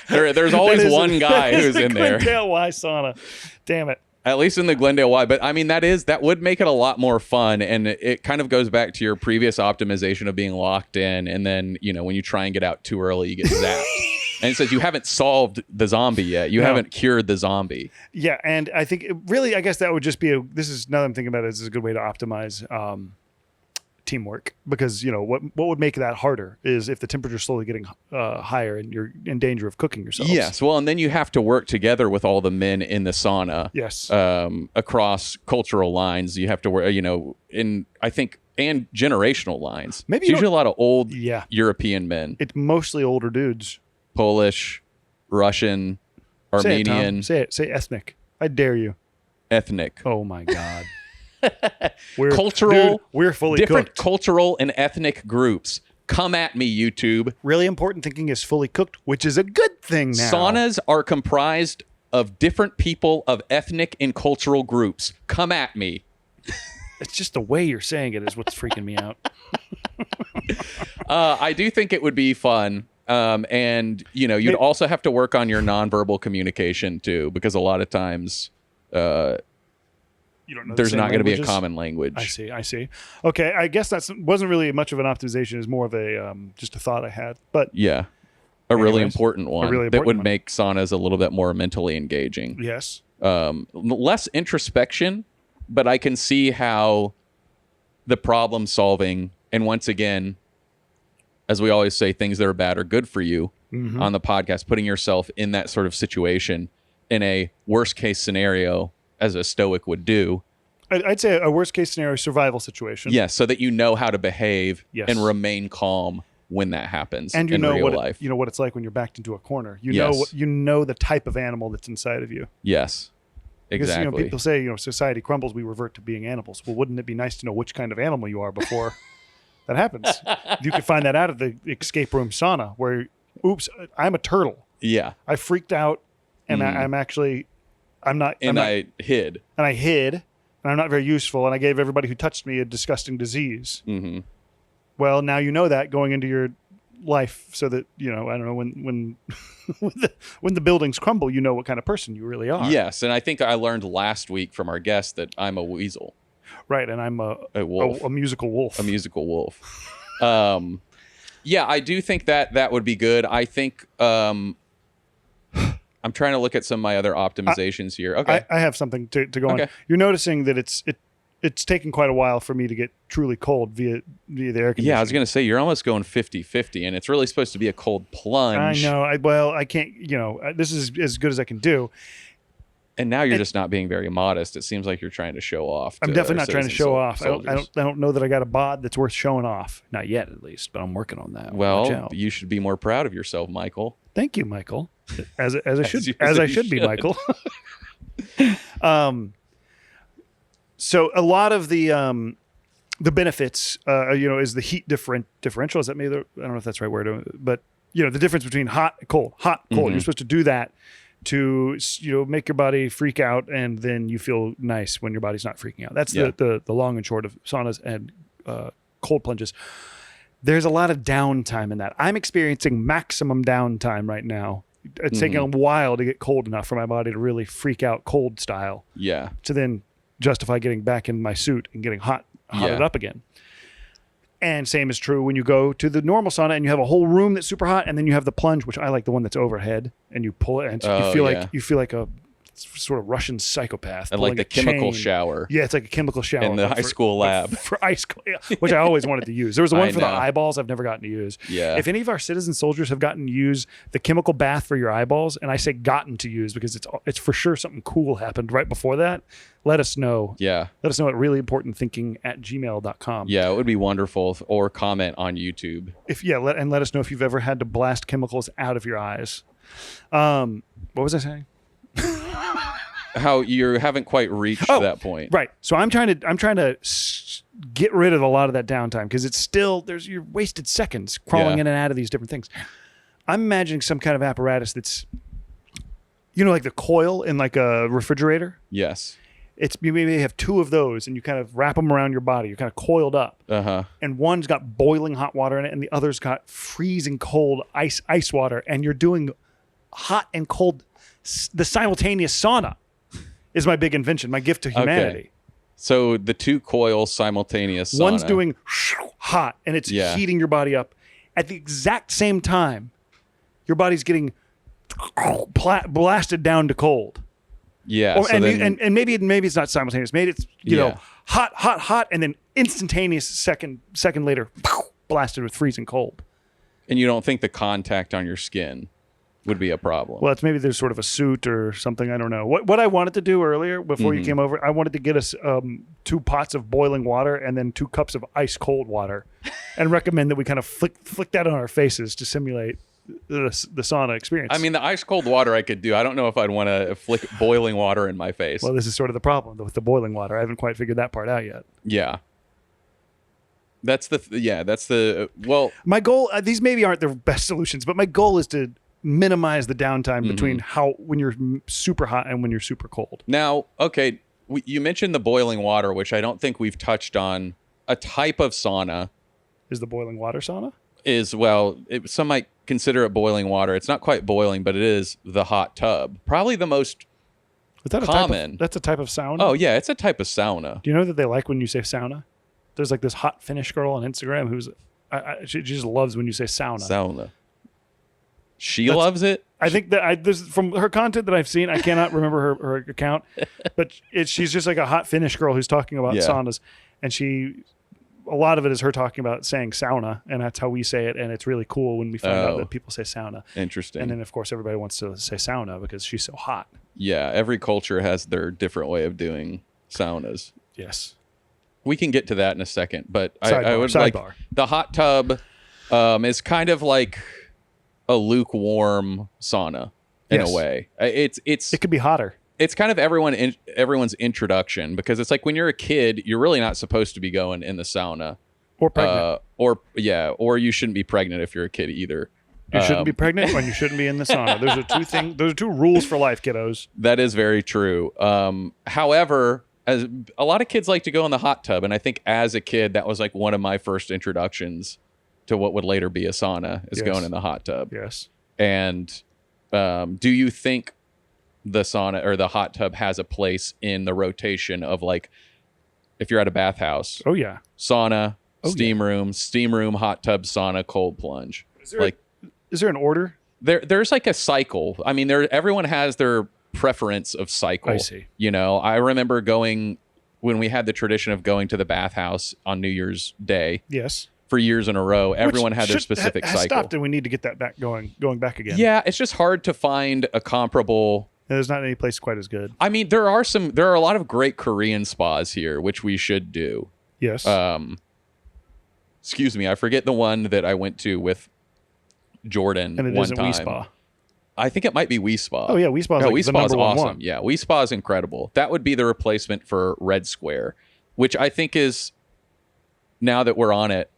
There's always one guy who's in there. Glendale Y sauna. Damn it. At least in the Glendale Y. But I mean, that would make it a lot more fun. And it kind of goes back to your previous optimization of being locked in. And then, when you try and get out too early, you get zapped. And it says you haven't solved the zombie yet. You haven't cured the zombie. Yeah. And I think I guess that would just be this is now that I'm thinking about it, this is a good way to optimize teamwork, because what would make that harder is if the temperature's slowly getting higher and you're in danger of cooking yourself. Yes. Well, and then you have to work together with all the men in the sauna. Yes. Across cultural lines, you have to work, and generational lines. Maybe it's usually a lot of old Yeah. European men, It's mostly older dudes. Polish, Russian, Say it, Tom. Armenian, Say it. Say ethnic. I dare you. ethnic. Oh my God. We're Cultural, dude, we're fully different cooked. cultural and ethnic groups. Come at me, YouTube. Really important thinking is fully cooked, which is a good thing now. Saunas are comprised of different people of ethnic and cultural groups. Come at me. It's just the way you're saying it is what's freaking me out. I do think it would be fun. And you'd also have to work on your nonverbal communication too, because a lot of times You don't know. there's not going to be a languages? common language. I see. Okay, I guess that wasn't really much of an optimization. It's more of a just a thought I had. But Yeah. A really Anyways, important one really that important would one. make saunas a little bit more mentally engaging. yes, Less introspection, but I can see how the problem solving, and once again, as we always say, things that are bad are good for you on the podcast, putting yourself in that sort of situation in a worst case scenario, as a Stoic would do. I'd say a worst case scenario survival situation. Yes, so that you know how to behave Yes. and remain calm when that happens And you in know real what life. you know what it's like when you're backed into a corner. You Yes. know the type of animal that's inside of you. Yes. Because Exactly. people say society crumbles, we revert to being animals. Well, wouldn't it be nice to know which kind of animal you are before that happens? You could find that out at the escape room sauna, where, oops, I'm a turtle. Yeah. I freaked out, and I'm not. I hid. And I hid, and I'm not very useful, and I gave everybody who touched me a disgusting disease. Mm-hmm. Well, now you know that going into your life, so that I don't know when when the buildings crumble, you know what kind of person you really are. Yes, and I think I learned last week from our guest that I'm a weasel. Right, and I'm a wolf, a musical wolf. A musical wolf. Yeah, I do think that would be good. I think I'm trying to look at some of my other optimizations here. Okay, I have something to go on. You're noticing that it's taken quite a while for me to get truly cold via the air conditioning. Yeah, I was going to say, you're almost going 50-50, and it's really supposed to be a cold plunge. I know. I can't, this is as good as I can do. And now you're just not being very modest. It seems like you're trying to show off. I'm definitely not trying to show off. I Soldiers. don't know that I got a bod that's worth showing off. Not yet, at least, but I'm working on that. Well, you should be more proud of yourself, Michael. Thank you, Michael. As I should be, Michael. So a lot of the benefits, is the heat differential. Is that maybe? I don't know if that's the right word, but the difference between hot, cold. Mm-hmm. You're supposed to do that to make your body freak out, and then you feel nice when your body's not freaking out. That's the long and short of saunas and cold plunges. There's a lot of downtime in that. I'm experiencing maximum downtime right now. It's taking a while to get cold enough for my body to really freak out cold style. Yeah. To then justify getting back in my suit and getting hotted up again. And same is true when you go to the normal sauna and you have a whole room that's super hot, and then you have the plunge, which I like the one that's overhead, and you pull it, and you feel like a sort of Russian psychopath. And like the chemical shower. Yeah, it's like a chemical shower in the high school lab for ice, which I always wanted to use. There was one for the eyeballs I've never gotten to use. Yeah. If any of our citizen soldiers have gotten to use the chemical bath for your eyeballs, and I say gotten to use because it's for sure something cool happened right before that, let us know. Yeah. Let us know at reallyimportantthinking@gmail.com. Yeah, it would be wonderful. Or comment on YouTube. Let us know if you've ever had to blast chemicals out of your eyes. What was I saying? How you haven't quite reached that point. Right. So I'm trying to get rid of a lot of that downtime, because it's still you're wasted seconds crawling in and out of these different things. I'm imagining some kind of apparatus that's like the coil in like a refrigerator. Yes. You maybe have two of those, and you kind of wrap them around your body. You're kind of coiled up. Uh-huh. And one's got boiling hot water in it, and the other's got freezing cold ice water, and you're doing hot and cold. The simultaneous sauna is my big invention, my gift to humanity. Okay. So the two coils simultaneous sauna. One's doing hot, and it's heating your body up. At the exact same time, your body's getting blasted down to cold. Yeah. And maybe it's not simultaneous. Maybe it's hot, and then instantaneous second later, blasted with freezing cold. And you don't think the contact on your skin would be a problem? Well, maybe there's sort of a suit or something. I don't know. What I wanted to do earlier before you came over, I wanted to get us 2 pots of boiling water and then 2 cups of ice cold water, and recommend that we kind of flick that on our faces to simulate the sauna experience. I mean, the ice cold water I could do. I don't know if I'd want to flick boiling water in my face. Well, this is sort of the problem with the boiling water. I haven't quite figured that part out yet. Yeah. That's the well, my goal, these maybe aren't the best solutions, but my goal is to minimize the downtime between when you're super hot and when you're super cold. Now, okay, you mentioned the boiling water, which I don't think we've touched on. A type of sauna is the boiling water sauna. Some might consider it boiling water. It's not quite boiling, but it is the hot tub. Probably the most common. That's a type of sauna? Oh, yeah, it's a type of sauna. Do you know that they like when you say sauna? There's like this hot Finnish girl on Instagram who's she just loves when you say sauna. Sauna. She loves it. I think that from her content that I've seen, I cannot remember her account, but she's just like a hot Finnish girl who's talking about saunas, and a lot of it is her talking about saying sauna, and that's how we say it, and it's really cool when we find out that people say sauna. Interesting. And then of course everybody wants to say sauna because she's so hot. Yeah, every culture has their different way of doing saunas. Yes. We can get to that in a second, but I would like the hot tub is kind of like a lukewarm sauna in a way. It could be hotter. it's kind of everyone's introduction, because it's like when you're a kid, you're really not supposed to be going in the sauna. Or pregnant. Or you shouldn't be pregnant if you're a kid either. You shouldn't be pregnant and you shouldn't be in the sauna. Those are two rules for life, kiddos. That is very true. However, as a lot of kids like to go in the hot tub, and I think as a kid that was like one of my first introductions to what would later be a sauna, is going in the hot tub. Yes. And do you think the sauna or the hot tub has a place in the rotation of, like, if you're at a bathhouse? Oh yeah. Sauna, steam room, hot tub, sauna, cold plunge. Is there an order? There's like a cycle. I mean, everyone has their preference of cycle. I see. You know, I remember going when we had the tradition of going to the bathhouse on New Year's Day. Yes. For years in a row, everyone had their specific cycle. Stopped, and we need to get that back going back again. Yeah, it's just hard to find a comparable. There's not any place quite as good. I mean, there are a lot of great Korean spas here, which we should do. Yes. Excuse me, I forget the one that I went to with Jordan and it one isn't time. We Spa. I think it might be We Spa. Oh yeah, We Spa. We Spa is awesome. One. Yeah, We Spa is incredible. That would be the replacement for Red Square, which I think is, now that we're on it,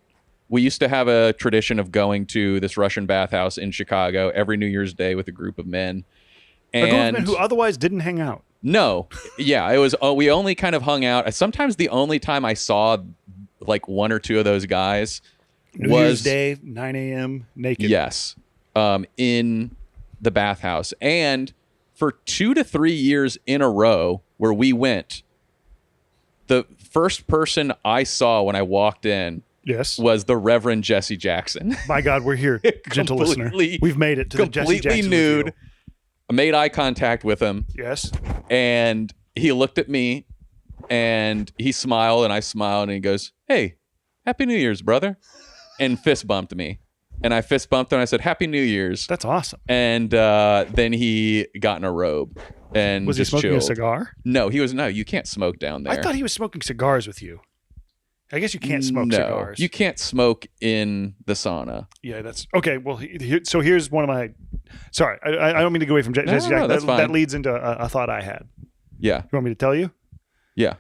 we used to have a tradition of going to this Russian bathhouse in Chicago every New Year's Day with a group of men. A group of men who otherwise didn't hang out. No, yeah, it was. We only kind of hung out. Sometimes the only time I saw like one or two of those guys New Year's Day, 9 a.m. naked. Yes, in the bathhouse, and for 2 to 3 years in a row where we went, the first person I saw when I walked in. Yes. Was the Reverend Jesse Jackson. My God, we're here, gentle listener. We've made it to the Jesse Jackson. Completely nude. Reveal. I made eye contact with him. Yes. And he looked at me and he smiled and I smiled and he goes, "Hey, Happy New Year's, brother." And fist bumped me. And I fist bumped him and I said, "Happy New Year's." That's awesome. And then he got in a robe and was he just smoking chilled. a cigar? No, you can't smoke down there. I thought he was smoking cigars with you. I guess you can't smoke cigars. You can't smoke in the sauna. Yeah, that's okay. Well, so here's one of my. Sorry, I don't mean to go away from Jesse Jackson. No, that's fine. That leads into a thought I had. Yeah. You want me to tell you? Yeah.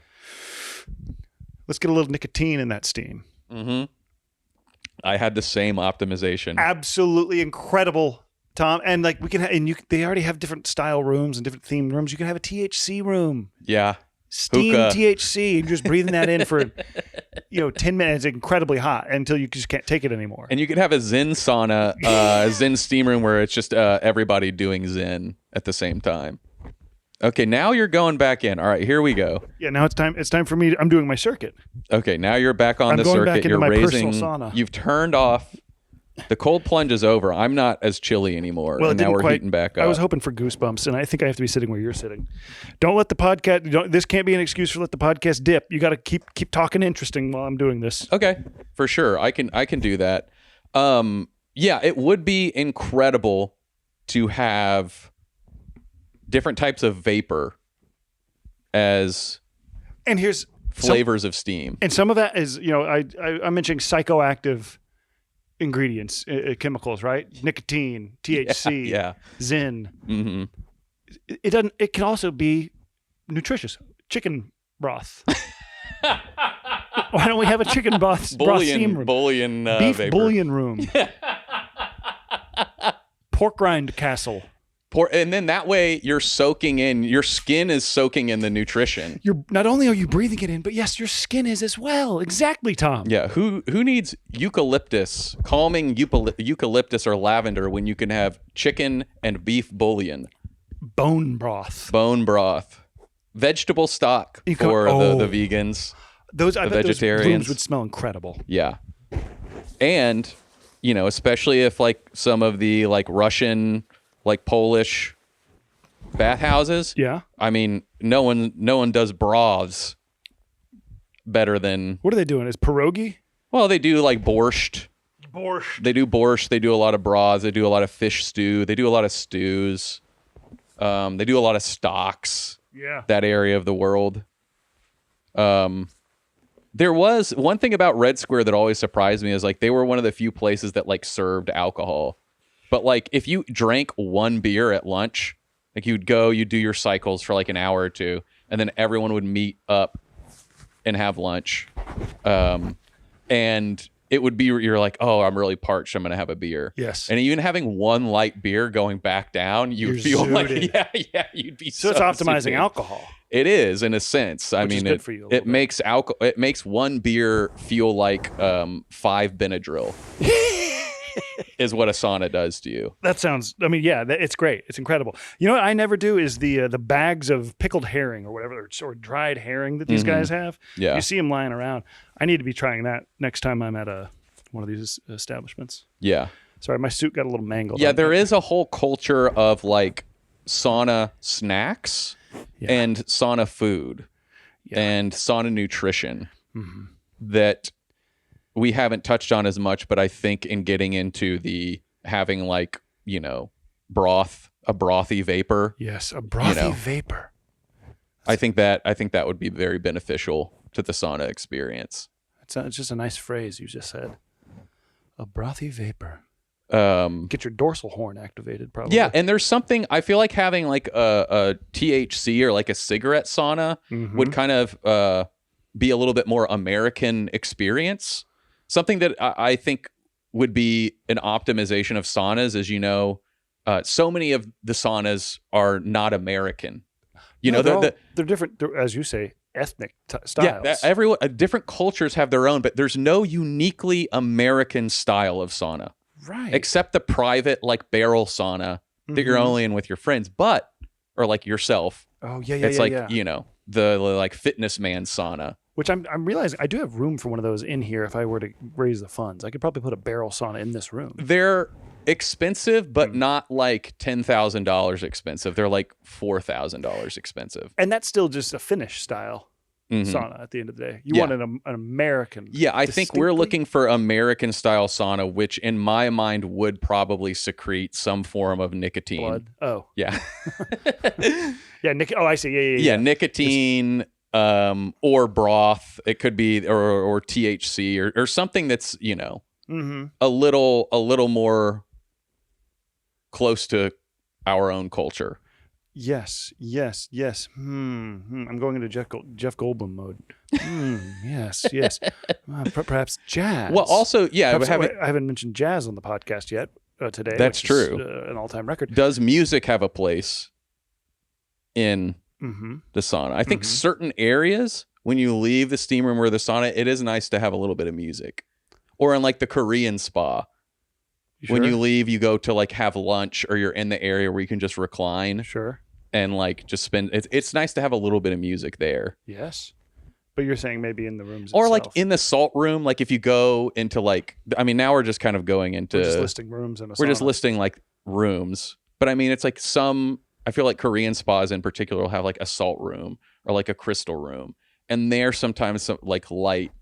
Let's get a little nicotine in that steam. Mm-hmm. I had the same optimization. Absolutely incredible, Tom. And like we can, they already have different style rooms and different themed rooms. You can have a THC room. Yeah. Steam Hookah. THC, and just breathing that in for 10 minutes, incredibly hot until you just can't take it anymore. And you could have a Zen sauna, Zen steam room where it's just everybody doing Zen at the same time. Okay, now you're going back in. All right, here we go. Yeah, now it's time. It's time for me. I'm doing my circuit. Okay, now you're back on the going circuit. back into You're my raising. personal sauna. You've turned off. The cold plunge is over. I'm not as chilly anymore. Well, and now we're heating back up. I was hoping for goosebumps, and I think I have to be sitting where you're sitting. Don't let the podcast. This can't be an excuse for let the podcast dip. You got to keep talking interesting while I'm doing this. Okay, for sure. I can do that. Yeah, it would be incredible to have different types of vapor as here's flavors of steam. And some of that is, I'm mentioning psychoactive ingredients, chemicals, right? Nicotine, THC, yeah. Zen. Mm-hmm. It can also be nutritious. Chicken broth. Why don't we have a chicken broth steam room? Bouillon, beef vapor. bouillon room. Pork rind castle. And then that way you're soaking in, your skin is soaking in the nutrition. Not only are you breathing it in, but yes, your skin is as well. Exactly, Tom. Yeah. Who needs eucalyptus, calming eucalyptus or lavender when you can have chicken and beef bouillon? Bone broth. Vegetable stock for the vegans. The vegetarians. Those rooms would smell incredible. Yeah. And, especially if like some of the like Russian, like Polish bathhouses. Yeah. I mean, no one does broths better than. What are they doing? Is pierogi? Well, they do like borscht. They do borscht. They do a lot of broths. They do a lot of fish stew. They do a lot of stews. They do a lot of stocks. Yeah. That area of the world. There was one thing about Red Square that always surprised me is like they were one of the few places that like served alcohol. But like if you drank one beer at lunch, Like you'd do your cycles for like an hour or two, and then everyone would meet up and have lunch. And it would be, you're like, oh, I'm really parched, I'm gonna have a beer. Yes. And even having one light beer going back down, you feel zooted. like you'd be So it's optimizing zooted. alcohol. It is, in a sense. I mean, good for you it makes it makes one beer feel like 5 Benadryl. Is what a sauna does to you. That sounds, I mean, yeah, it's great. It's incredible. You know what I never do is the bags of pickled herring or whatever, or dried herring that these guys have. Yeah. You see them lying around. I need to be trying that next time I'm at one of these establishments. Yeah. Sorry, my suit got a little mangled. Yeah, there is a whole culture of like sauna snacks and sauna food and sauna nutrition that we haven't touched on as much, but I think in getting into the having like, a brothy vapor. Yes, a brothy vapor. I think that would be very beneficial to the sauna experience. It's just a nice phrase you just said. A brothy vapor. Get Get your dorsal horn activated, probably. Yeah, and there's something, I feel like having like a THC or like a cigarette sauna would kind of be a little bit more American experience. Something that I think would be an optimization of saunas is, so many of the saunas are not American. They're different, as you say, ethnic styles. Yeah, different cultures have their own, but there's no uniquely American style of sauna. Right. Except the private, like, barrel sauna that you're only in with your friends, or like yourself. Oh, yeah. It's like, the like fitness man sauna. Which I'm realizing I do have room for one of those in here if I were to raise the funds. I could probably put a barrel sauna in this room. They're expensive, but not like $10,000 expensive. They're like $4,000 expensive. And that's still just a Finnish style sauna at the end of the day. You want an American. Yeah, I think we're looking for American style sauna, which in my mind would probably secrete some form of nicotine. Blood. Oh. Yeah. Yeah, I see. Yeah, nicotine. Or broth. It could be or THC or something that's a little more close to our own culture. Yes. I'm going into Jeff Goldblum mode. Yes. Perhaps jazz. Well, also, yeah, I haven't mentioned jazz on the podcast yet today. That's which is, true. An all-time record. Does music have a place in the sauna? I think certain areas, when you leave the steam room or the sauna, it is nice to have a little bit of music. Or in like the Korean spa, when you leave, you go to like have lunch, or you're in the area where you can just recline. Sure. And like just spend. It's nice to have a little bit of music there. Yes. But you're saying maybe in the rooms or itself. like in the salt room, like if you go into like, I mean, now we're just kind of going into. We're just listing rooms in a sauna. We're just listing like rooms, but I mean, it's like I feel like Korean spas in particular will have like a salt room or like a crystal room, and there sometimes some like light,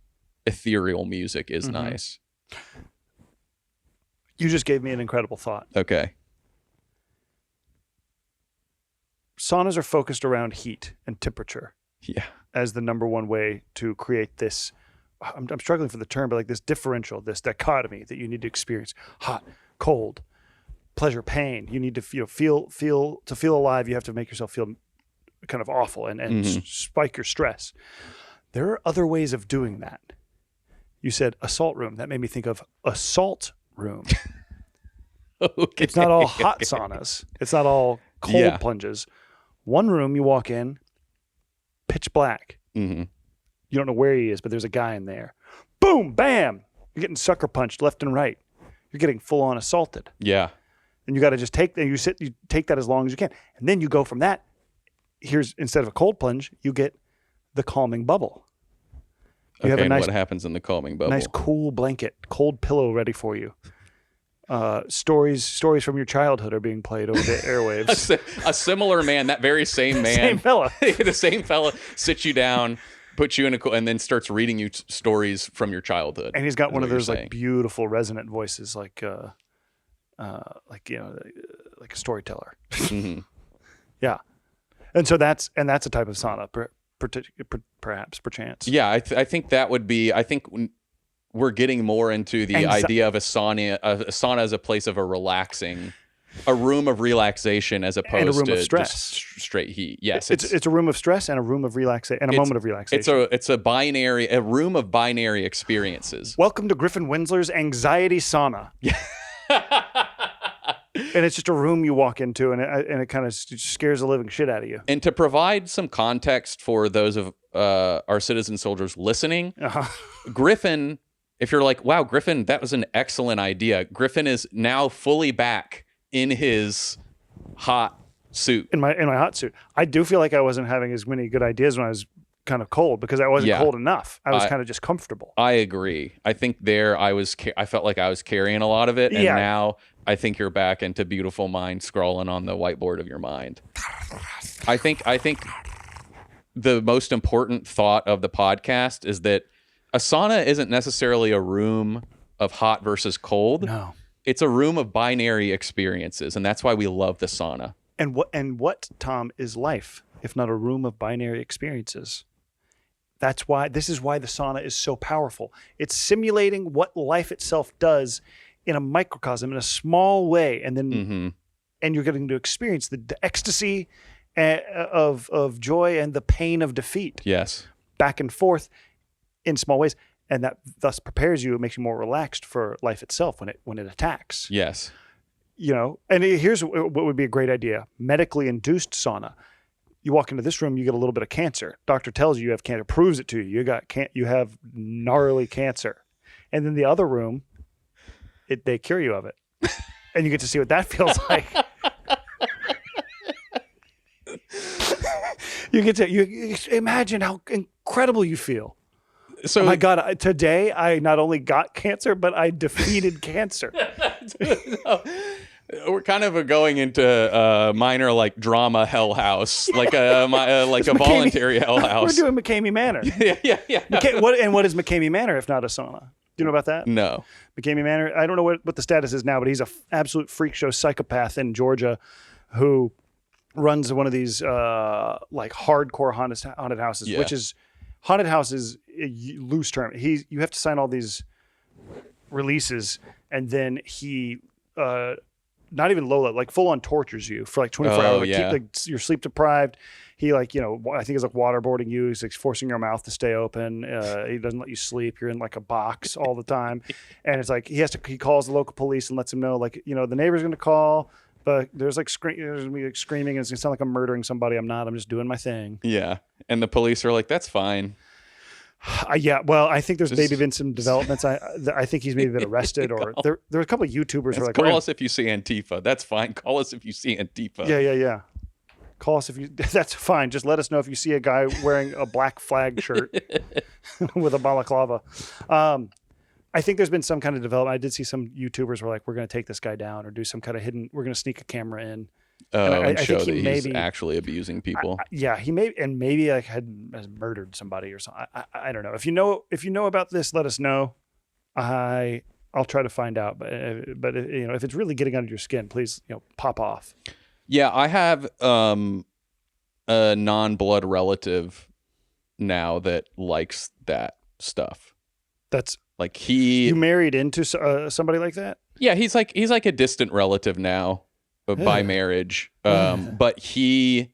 ethereal music is nice. You just gave me an incredible thought. Okay. Saunas are focused around heat and temperature. Yeah. As the number one way to create this, I'm struggling for the term, but like this differential, this dichotomy that you need to experience: hot, cold, pleasure, pain. You need to feel alive. You have to make yourself feel kind of awful and spike your stress. There are other ways of doing that. You said assault room. That made me think of assault room. Okay. It's not all hot saunas. It's not all cold plunges. One room you walk in, pitch black. You don't know where he is, but there's a guy in there. Boom, bam. You're getting sucker punched left and right. You're getting full on assaulted. Yeah. And you got to just take that as long as you can. And then you go from that. Instead of a cold plunge, you get the calming bubble. You have a nice, what happens in the calming bubble? Nice cool blanket, cold pillow ready for you. Stories from your childhood are being played over the airwaves. A similar man, that very same man, same fella, the same fella, sits you down, puts you in and then starts reading you stories from your childhood. And he's got one of those like beautiful resonant voices, like a storyteller. Yeah, and so that's a type of sauna, perhaps, perchance. Yeah, I think that would be. I think we're getting more into the idea of a sauna as a place of a relaxing a room of relaxation as opposed to stress. just straight heat. Yes, it's a room of stress and a room of relaxation and a moment of relaxation. It's a room of binary experiences. Welcome to Griffin Winsler's Anxiety Sauna. And it's just a room you walk into, and it kind of scares the living shit out of you. And to provide some context for those of our citizen soldiers listening, Griffin, if you're like, wow, Griffin, that was an excellent idea. Griffin is now fully back in his hot suit. In my hot suit. I do feel like I wasn't having as many good ideas when I was kind of cold because I wasn't cold enough. I was kind of just comfortable. I agree. I think I felt like I was carrying a lot of it, and now I think you're back into beautiful mind scrawling on the whiteboard of your mind. I think the most important thought of the podcast is that a sauna isn't necessarily a room of hot versus cold. No. It's a room of binary experiences, and that's why we love the sauna. And what, Tom, is life if not a room of binary experiences? This is why the sauna is so powerful. It's simulating what life itself does in a microcosm, in a small way, and then and you're getting to experience the ecstasy of joy and the pain of defeat. Yes, back and forth in small ways, and that thus prepares you. It makes you more relaxed for life itself when it attacks. Yes, and here's what would be a great idea: medically induced sauna. You walk into this room, you get a little bit of cancer. Doctor tells you have cancer, proves it to you. You have gnarly cancer, and then the other room, they cure you of it, and you get to see what that feels like. You imagine how incredible you feel. So, oh my God, today I not only got cancer, but I defeated cancer. We're kind of going into minor like drama hell house, like a voluntary hell house. We're doing McCamey Manor. yeah. What is McCamey Manor if not a sauna? Do you know about that? No. McCamey Manor. I don't know what the status is now, but he's an absolute freak show psychopath in Georgia who runs one of these like hardcore haunted houses, which is haunted house is a loose term. You have to sign all these releases, and then he not even low, like full on tortures you for like 24 hours. You're sleep deprived. He I think it's like waterboarding you. He's like forcing your mouth to stay open. He doesn't let you sleep. You're in like a box all the time. And it's like he calls the local police and lets them know, like, the neighbor's going to call, but there's like there's gonna be like screaming, and it's gonna sound like I'm murdering somebody. I'm not. I'm just doing my thing. Yeah. And the police are like, that's fine. Well, I think there's maybe been some developments. I think he's maybe been arrested, or there are a couple of YouTubers who are like, call us if you see Antifa. That's fine. Call us if you see Antifa. Yeah. Call us if you. That's fine. Just let us know if you see a guy wearing a black flag shirt with a balaclava. I think there's been some kind of development. I did see some YouTubers were like, we're going to take this guy down or do some kind of hidden. We're going to sneak a camera in. And show that he's actually abusing people. He maybe like has murdered somebody or something. I don't know. If you know about this, let us know. I'll try to find out. But if it's really getting under your skin, please pop off. Yeah, I have a non-blood relative now that likes that stuff. That's like you married into somebody like that? Yeah, he's like a distant relative now. By marriage, but he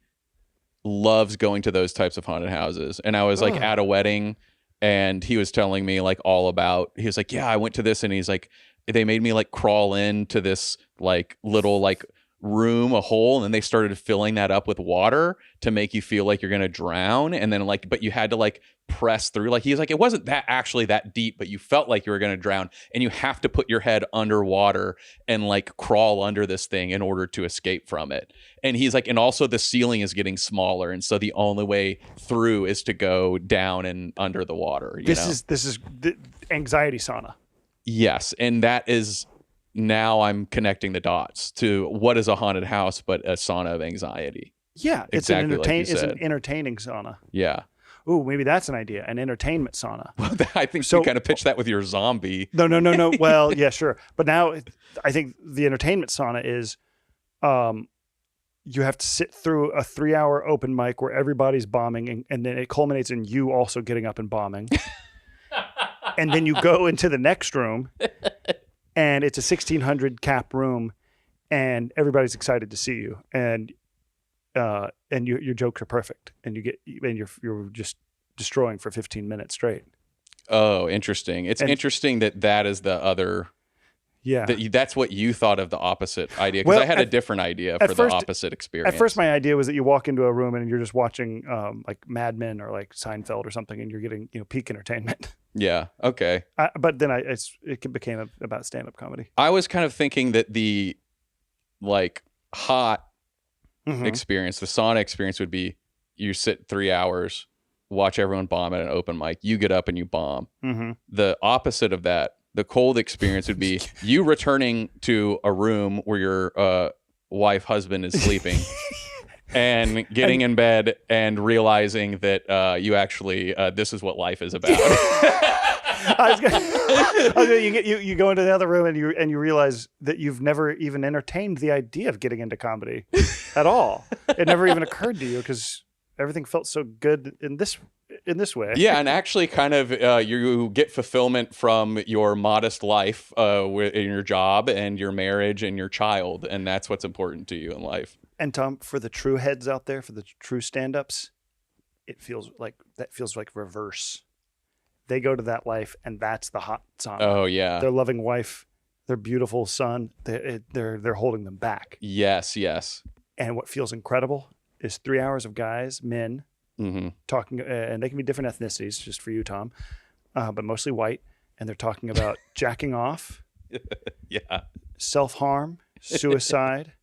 loves going to those types of haunted houses. And I was like at a wedding, and he was telling me like all about. He was like, "Yeah, I went to this," and he's like, "They made me like crawl into this like little like room, a hole, and then they started filling that up with water to make you feel like you're gonna drown, and then like, but you had to like press through. Like he's like, it wasn't that actually that deep, but you felt like you were gonna drown, and you have to put your head underwater and like crawl under this thing in order to escape from it." And he's like, and also the ceiling is getting smaller, and so the only way through is to go down and under the water. This is the anxiety sauna. Yes, and that is. Now I'm connecting the dots to what is a haunted house, but a sauna of anxiety. Yeah, exactly it's an entertaining sauna. Yeah. Ooh, maybe that's an idea, an entertainment sauna. Well, I think you kind of pitched that with your zombie. No. Well, yeah, sure. But now I think the entertainment sauna is you have to sit through a 3-hour open mic where everybody's bombing, and then it culminates in you also getting up and bombing. And then you go into the next room. And it's a 1,600 cap room, and everybody's excited to see you, and your jokes are perfect, and you're just destroying for 15 minutes straight. Oh, interesting. It's interesting that is the other. Yeah. That's what you thought of the opposite idea, because I had a different idea for the opposite experience. At first, my idea was that you walk into a room and you're just watching like Mad Men or like Seinfeld or something, and you're getting peak entertainment. Yeah. Okay. But then it became about stand-up comedy. I was kind of thinking that the like hot experience, the sauna experience, would be you sit 3 hours, watch everyone bomb at an open mic, you get up and you bomb. The opposite of that, the cold experience, would be you returning to a room where your husband is sleeping and getting in bed and realizing that you actually this is what life is about. You go into the other room and you realize that you've never even entertained the idea of getting into comedy at all. It never even occurred to you because everything felt so good in this way. Yeah, and actually kind of you get fulfillment from your modest life in your job and your marriage and your child, and that's what's important to you in life. And Tom, for the true heads out there, for the true stand-ups, it feels like reverse. They go to that life, and that's the hot sauna. Oh yeah, their loving wife, their beautiful son, they're holding them back. Yes. And what feels incredible is 3 hours of guys, men, talking, and they can be different ethnicities, just for you, Tom, but mostly white, and they're talking about jacking off, self-harm, suicide.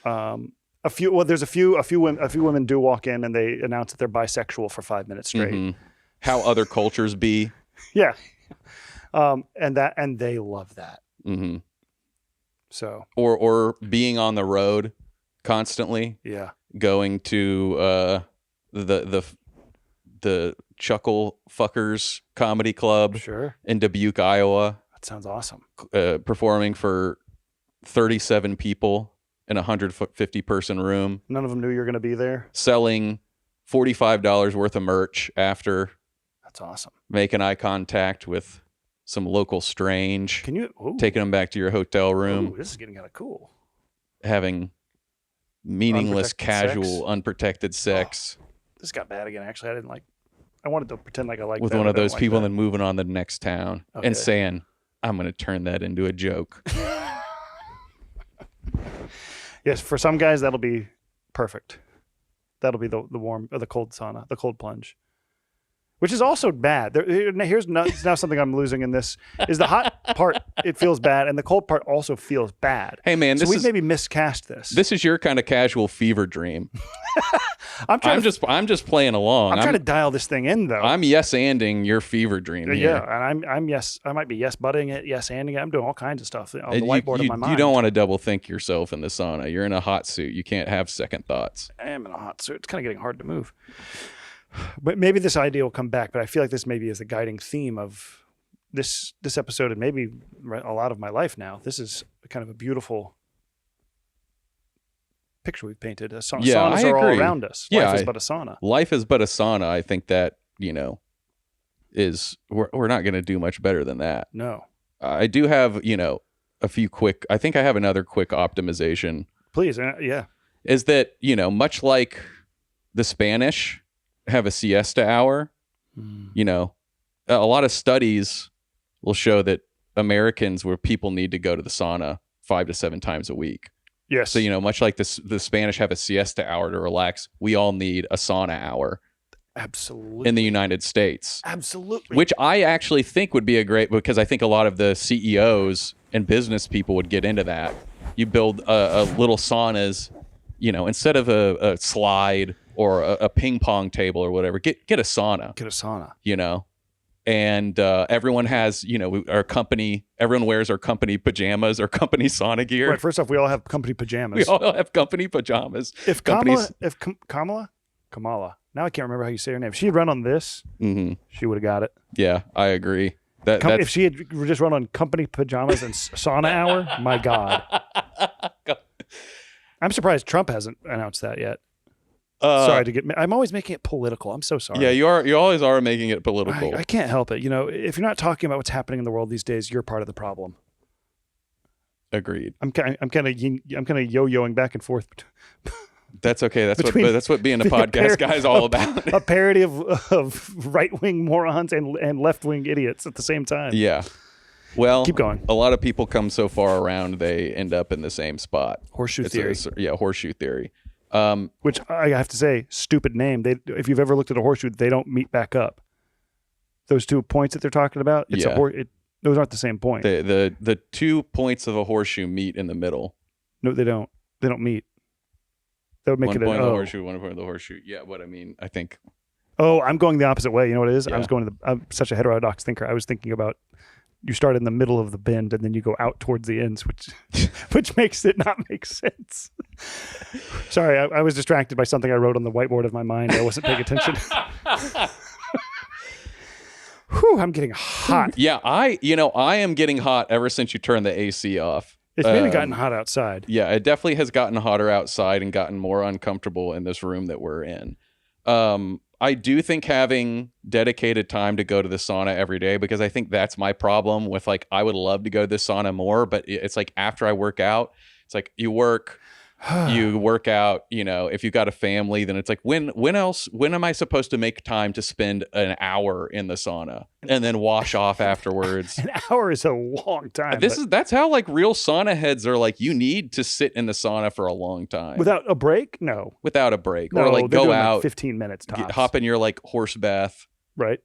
There's a few women do walk in and they announce that they're bisexual for 5 minutes straight. How other cultures be. Yeah. And they love that. So, or being on the road constantly. Yeah. Going to the Chuckle Fuckers Comedy Club in Dubuque, Iowa. That sounds awesome. Performing for 37 people in a 150-person room. None of them knew you were going to be there. Selling $45 worth of merch after. That's awesome. Making eye contact with some local strange. Taking them back to your hotel room. Ooh, this is getting kind of cool. Having meaningless, casual, unprotected sex. Oh, this got bad again. Actually, I wanted to pretend like I liked with that, one of those people, and then moving on to the next town and saying, I'm going to turn that into a joke. Yes, for some guys, that'll be perfect. That'll be the warm or the cold sauna, the cold plunge. Which is also bad. Here's now something I'm losing in this is the hot part. It feels bad, and the cold part also feels bad. Hey man, we've maybe miscast this. This is your kind of casual fever dream. I'm just playing along. I'm trying to dial this thing in though. I'm yes-anding your fever dream. Yeah, and I'm yes. I might be yes-butting it, yes-anding it. I'm doing all kinds of stuff on the whiteboard in my mind. You don't want to double think yourself in the sauna. You're in a hot suit. You can't have second thoughts. I am in a hot suit. It's kind of getting hard to move. But maybe this idea will come back. But I feel like this maybe is the guiding theme of this episode and maybe a lot of my life now. This is kind of a beautiful picture we've painted. Saunas are all around us. Life is but a sauna. Life is but a sauna. I think that, is we're not going to do much better than that. No. I do have, a few quick, I think I have another quick optimization. Please. Yeah. Is that, much like the Spanish have a siesta hour, a lot of studies will show that Americans, where people need to go to the sauna 5 to 7 times a week. Yes. So, much like the Spanish have a siesta hour to relax, we all need a sauna hour. Absolutely. In the United States. Absolutely. Which I actually think would be because I think a lot of the CEOs and business people would get into that. You build a little saunas, instead of a slide or a ping pong table or whatever, get a sauna. Get a sauna. And everyone has, everyone wears our company pajamas or company sauna gear. Right. First off, we all have company pajamas. We all have company pajamas. If Kamala, now I can't remember how you say her name. If she had run on this, she would have got it. Yeah, I agree. If she had just run on company pajamas and sauna hour, my God. I'm surprised Trump hasn't announced that yet. I'm always making it political. I'm so sorry. Yeah, you always are making it political. I can't help it. If you're not talking about what's happening in the world these days, you're part of the problem. Agreed. I'm kind of yo-yoing back and forth. That's okay. That's what being a podcast guy is all about. A parody of right-wing morons and left-wing idiots at the same time. Yeah. Well, keep going. A lot of people come so far around they end up in the same spot. Horseshoe theory. Horseshoe theory. Which I have to say, stupid name. If you've ever looked at a horseshoe, they don't meet back up. Those 2 points that they're talking about, those aren't the same point. The 2 points of a horseshoe meet in the middle. No, they don't. They don't meet. That would make it an O. 1 point of the horseshoe, 1 point of the horseshoe. Yeah, what I mean, I think. Oh, I'm going the opposite way. You know what it is? Yeah. I'm such a heterodox thinker. I was thinking about you start in the middle of the bend and then you go out towards the ends, which makes it not make sense. Sorry, I was distracted by something I wrote on the whiteboard of my mind. I wasn't paying attention. Whew, I'm getting hot. Yeah, I am getting hot ever since you turned the AC off. It's maybe gotten hot outside. Yeah, it definitely has gotten hotter outside and gotten more uncomfortable in this room that we're in. I do think having dedicated time to go to the sauna every day, because I think that's my problem with, like, I would love to go to the sauna more, but it's like after I work out, it's like you work out, if you've got a family, then it's like, when am I supposed to make time to spend an hour in the sauna and then wash off afterwards? An hour is a long time. That's how, like, real sauna heads are. Like, you need to sit in the sauna for a long time. Without a break? No. Without a break. No, or like go out, like 15 minutes tops. Hop in your like horse bath. Right.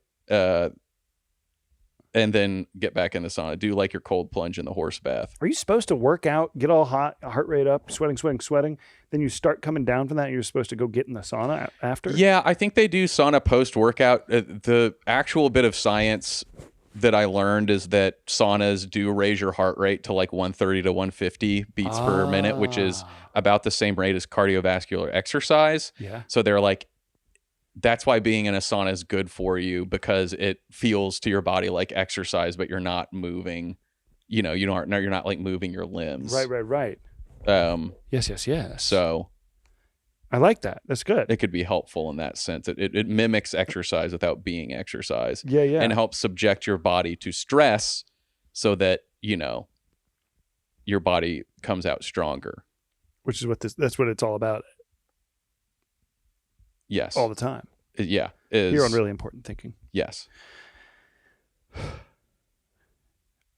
And then get back in the sauna. Do like your cold plunge in the horse bath. Are you supposed to work out, get all hot, heart rate up, sweating? Then you start coming down from that and you're supposed to go get in the sauna after? Yeah, I think they do sauna post-workout. The actual bit of science that I learned is that saunas do raise your heart rate to like 130 to 150 beats per minute, which is about the same rate as cardiovascular exercise. Yeah. So they're like, that's why being in a sauna is good for you, because it feels to your body like exercise, but you're not moving. You're not like moving your limbs. Right. Yes. So I like that. That's good. it could be helpful in that sense. It mimics exercise without being exercise. Yeah. And helps subject your body to stress so that, your body comes out stronger. Which is that's what it's all about. Yes. All the time. Yeah. You're on Really Important Thinking. Yes. It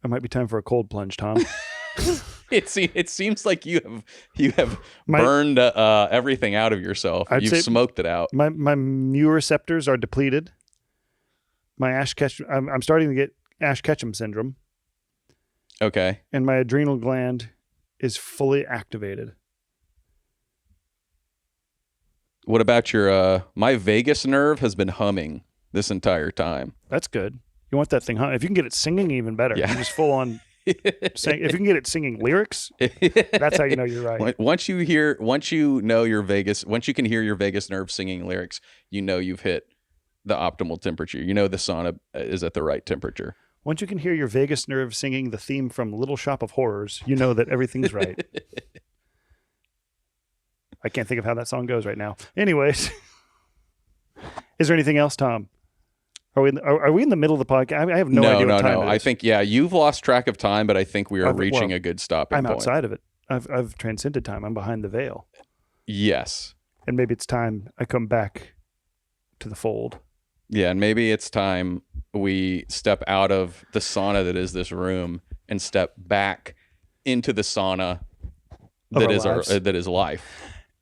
might be time for a cold plunge, Tom. It seems like you have burned everything out of yourself. You've smoked it out. My mu receptors are depleted. My I'm starting to get Ash Ketchum syndrome. Okay. And my adrenal gland is fully activated. What about your my vagus nerve has been humming this entire time. That's good. You want that thing humming. If you can get it singing, even better. Yeah. You just full on sing. If you can get it singing lyrics, that's how you know you're right. Once you can hear your vagus nerve singing lyrics, you've hit the optimal temperature. The sauna is at the right temperature. Once you can hear your vagus nerve singing the theme from Little Shop of Horrors, you know that everything's right. I can't think of how that song goes right now. Anyways, is there anything else, Tom? Are we in the middle of the podcast? I have no idea what time it is. I think, you've lost track of time, but I think we are reaching a good stopping point. I'm outside of it. I've transcended time. I'm behind the veil. Yes. And maybe it's time I come back to the fold. Yeah, and maybe it's time we step out of the sauna that is this room and step back into the sauna that is life.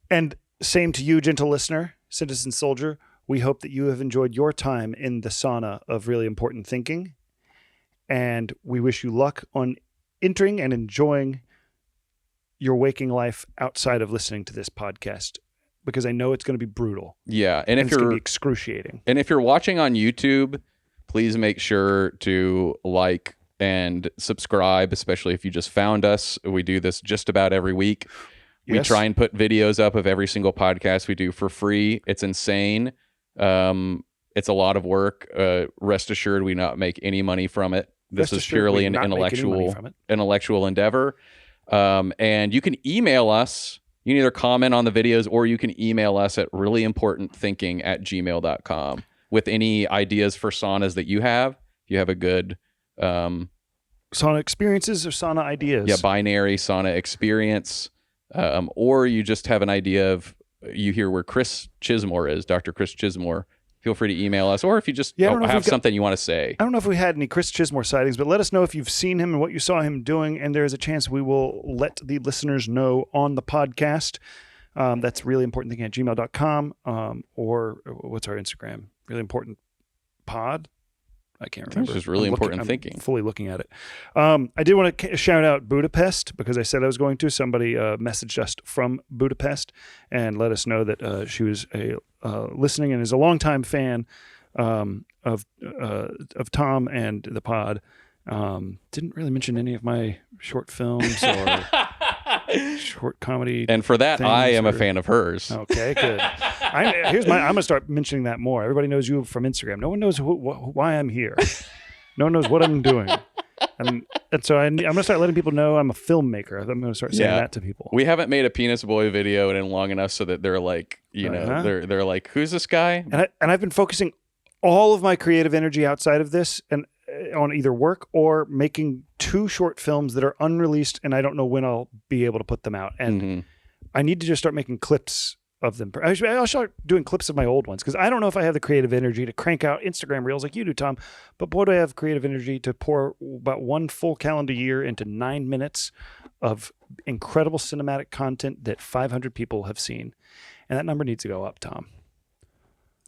And same to you, gentle listener, citizen soldier. We hope that you have enjoyed your time in the sauna of Really Important Thinking. And we wish you luck on entering and enjoying your waking life outside of listening to this podcast, because I know it's going to be brutal. Yeah. And if it's going to be excruciating. And if you're watching on YouTube, please make sure to like and subscribe, especially if you just found us. We do this just about every week. We try and put videos up of every single podcast we do for free. It's insane. It's a lot of work. Rest assured, we not make any money from it. This is purely an intellectual endeavor. And you can email us. You can either comment on the videos or you can email us at reallyimportantthinking@gmail.com with any ideas for saunas that you have. If you have a good sauna experiences or sauna ideas. Yeah, binary sauna experience. Or you just have an idea of, you hear where Chris Chismore is, Dr. Chris Chismore. Feel free to email us, or if you just have something you want to say. I don't know if we had any Chris Chismore sightings, but let us know if you've seen him and what you saw him doing, and there's a chance we will let the listeners know on the podcast. That's reallyimportantthinking@gmail.com, or what's our Instagram? Really Important Pod? I can't remember. It's just really important thinking. I'm fully looking at it. I did want to shout out Budapest because I said I was going to. Somebody messaged us from Budapest and let us know that she was listening and is a longtime fan of Tom and the pod. Didn't really mention any of my short films or short comedy. And for that, I am a fan of hers. Okay, good. I'm gonna start mentioning that more. Everybody knows you from Instagram. No one knows why I'm here. No one knows what I'm doing. And so I'm gonna start letting people know I'm a filmmaker. I'm gonna start saying that to people. We haven't made a Penis Boy video in long enough so that they're like, they're like, who's this guy? And I've been focusing all of my creative energy outside of this and on either work or making 2 short films that are unreleased, and I don't know when I'll be able to put them out. And I need to just start making clips of them. I'll start doing clips of my old ones because I don't know if I have the creative energy to crank out Instagram reels like you do, Tom. But boy, do I have creative energy to pour about 1 full calendar year into 9 minutes of incredible cinematic content that 500 people have seen. And that number needs to go up, Tom.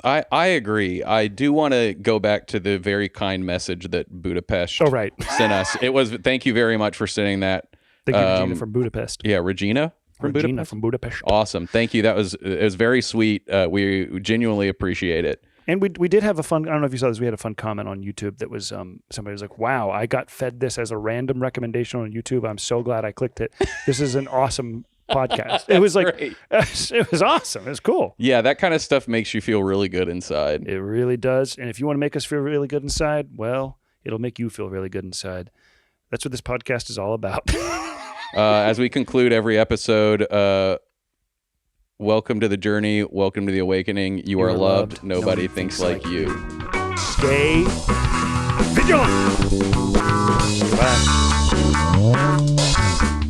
I agree. I do want to go back to the very kind message that Budapest sent us. It was, thank you very much for sending that. Thank you, Regina from Budapest. Yeah, Regina from Budapest. Awesome. Thank you. It was very sweet. We genuinely appreciate it. And we did have a fun, I don't know if you saw this, we had a fun comment on YouTube that was, somebody was like, wow, I got fed this as a random recommendation on YouTube. I'm so glad I clicked it. This is an awesome podcast. It was like, it was awesome. It was cool. Yeah, that kind of stuff makes you feel really good inside. It really does. And if you want to make us feel really good inside, well, it'll make you feel really good inside. That's what this podcast is all about. As we conclude every episode, welcome to the journey. Welcome to the awakening. You are loved. Nobody thinks like you. Stay vigilant. Bye.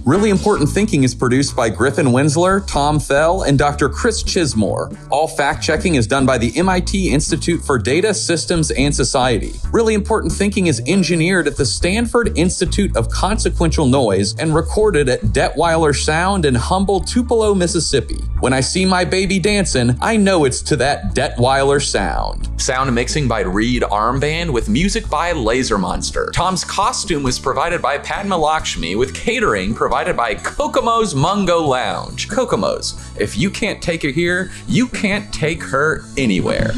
Really Important Thinking is produced by Griffin Winsler, Tom Fell, and Dr. Chris Chismore. All fact-checking is done by the MIT Institute for Data, Systems, and Society. Really Important Thinking is engineered at the Stanford Institute of Consequential Noise and recorded at Detweiler Sound in humble Tupelo, Mississippi. When I see my baby dancing, I know it's to that Detweiler sound. Sound mixing by Reed Armband with music by Laser Monster. Tom's costume was provided by Padma Lakshmi with catering provided by Kokomo's Mungo Lounge. Kokomo's, if you can't take her here, you can't take her anywhere.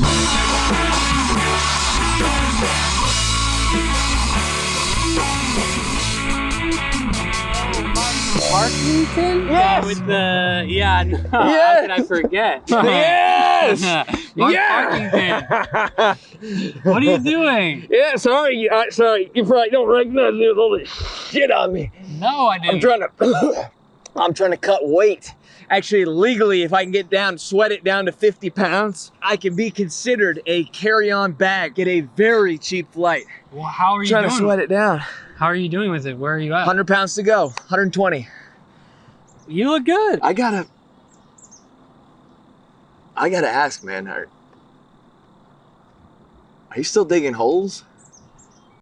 Parkington? Yes! With the, no, Yes! how could I forget? Yes! Mark Yeah! Parkington. What are you doing? Yeah, sorry, you probably don't recognize me with all this shit on me. No, I didn't. I'm trying to cut weight. Actually, legally, if I can sweat it down to 50 pounds, I can be considered a carry-on bag. Get a very cheap flight. Well, how are you Trying doing? to sweat it down. How are you doing with it? Where are you at? 100 pounds to go, 120. You look good. I gotta ask, man, are you still digging holes?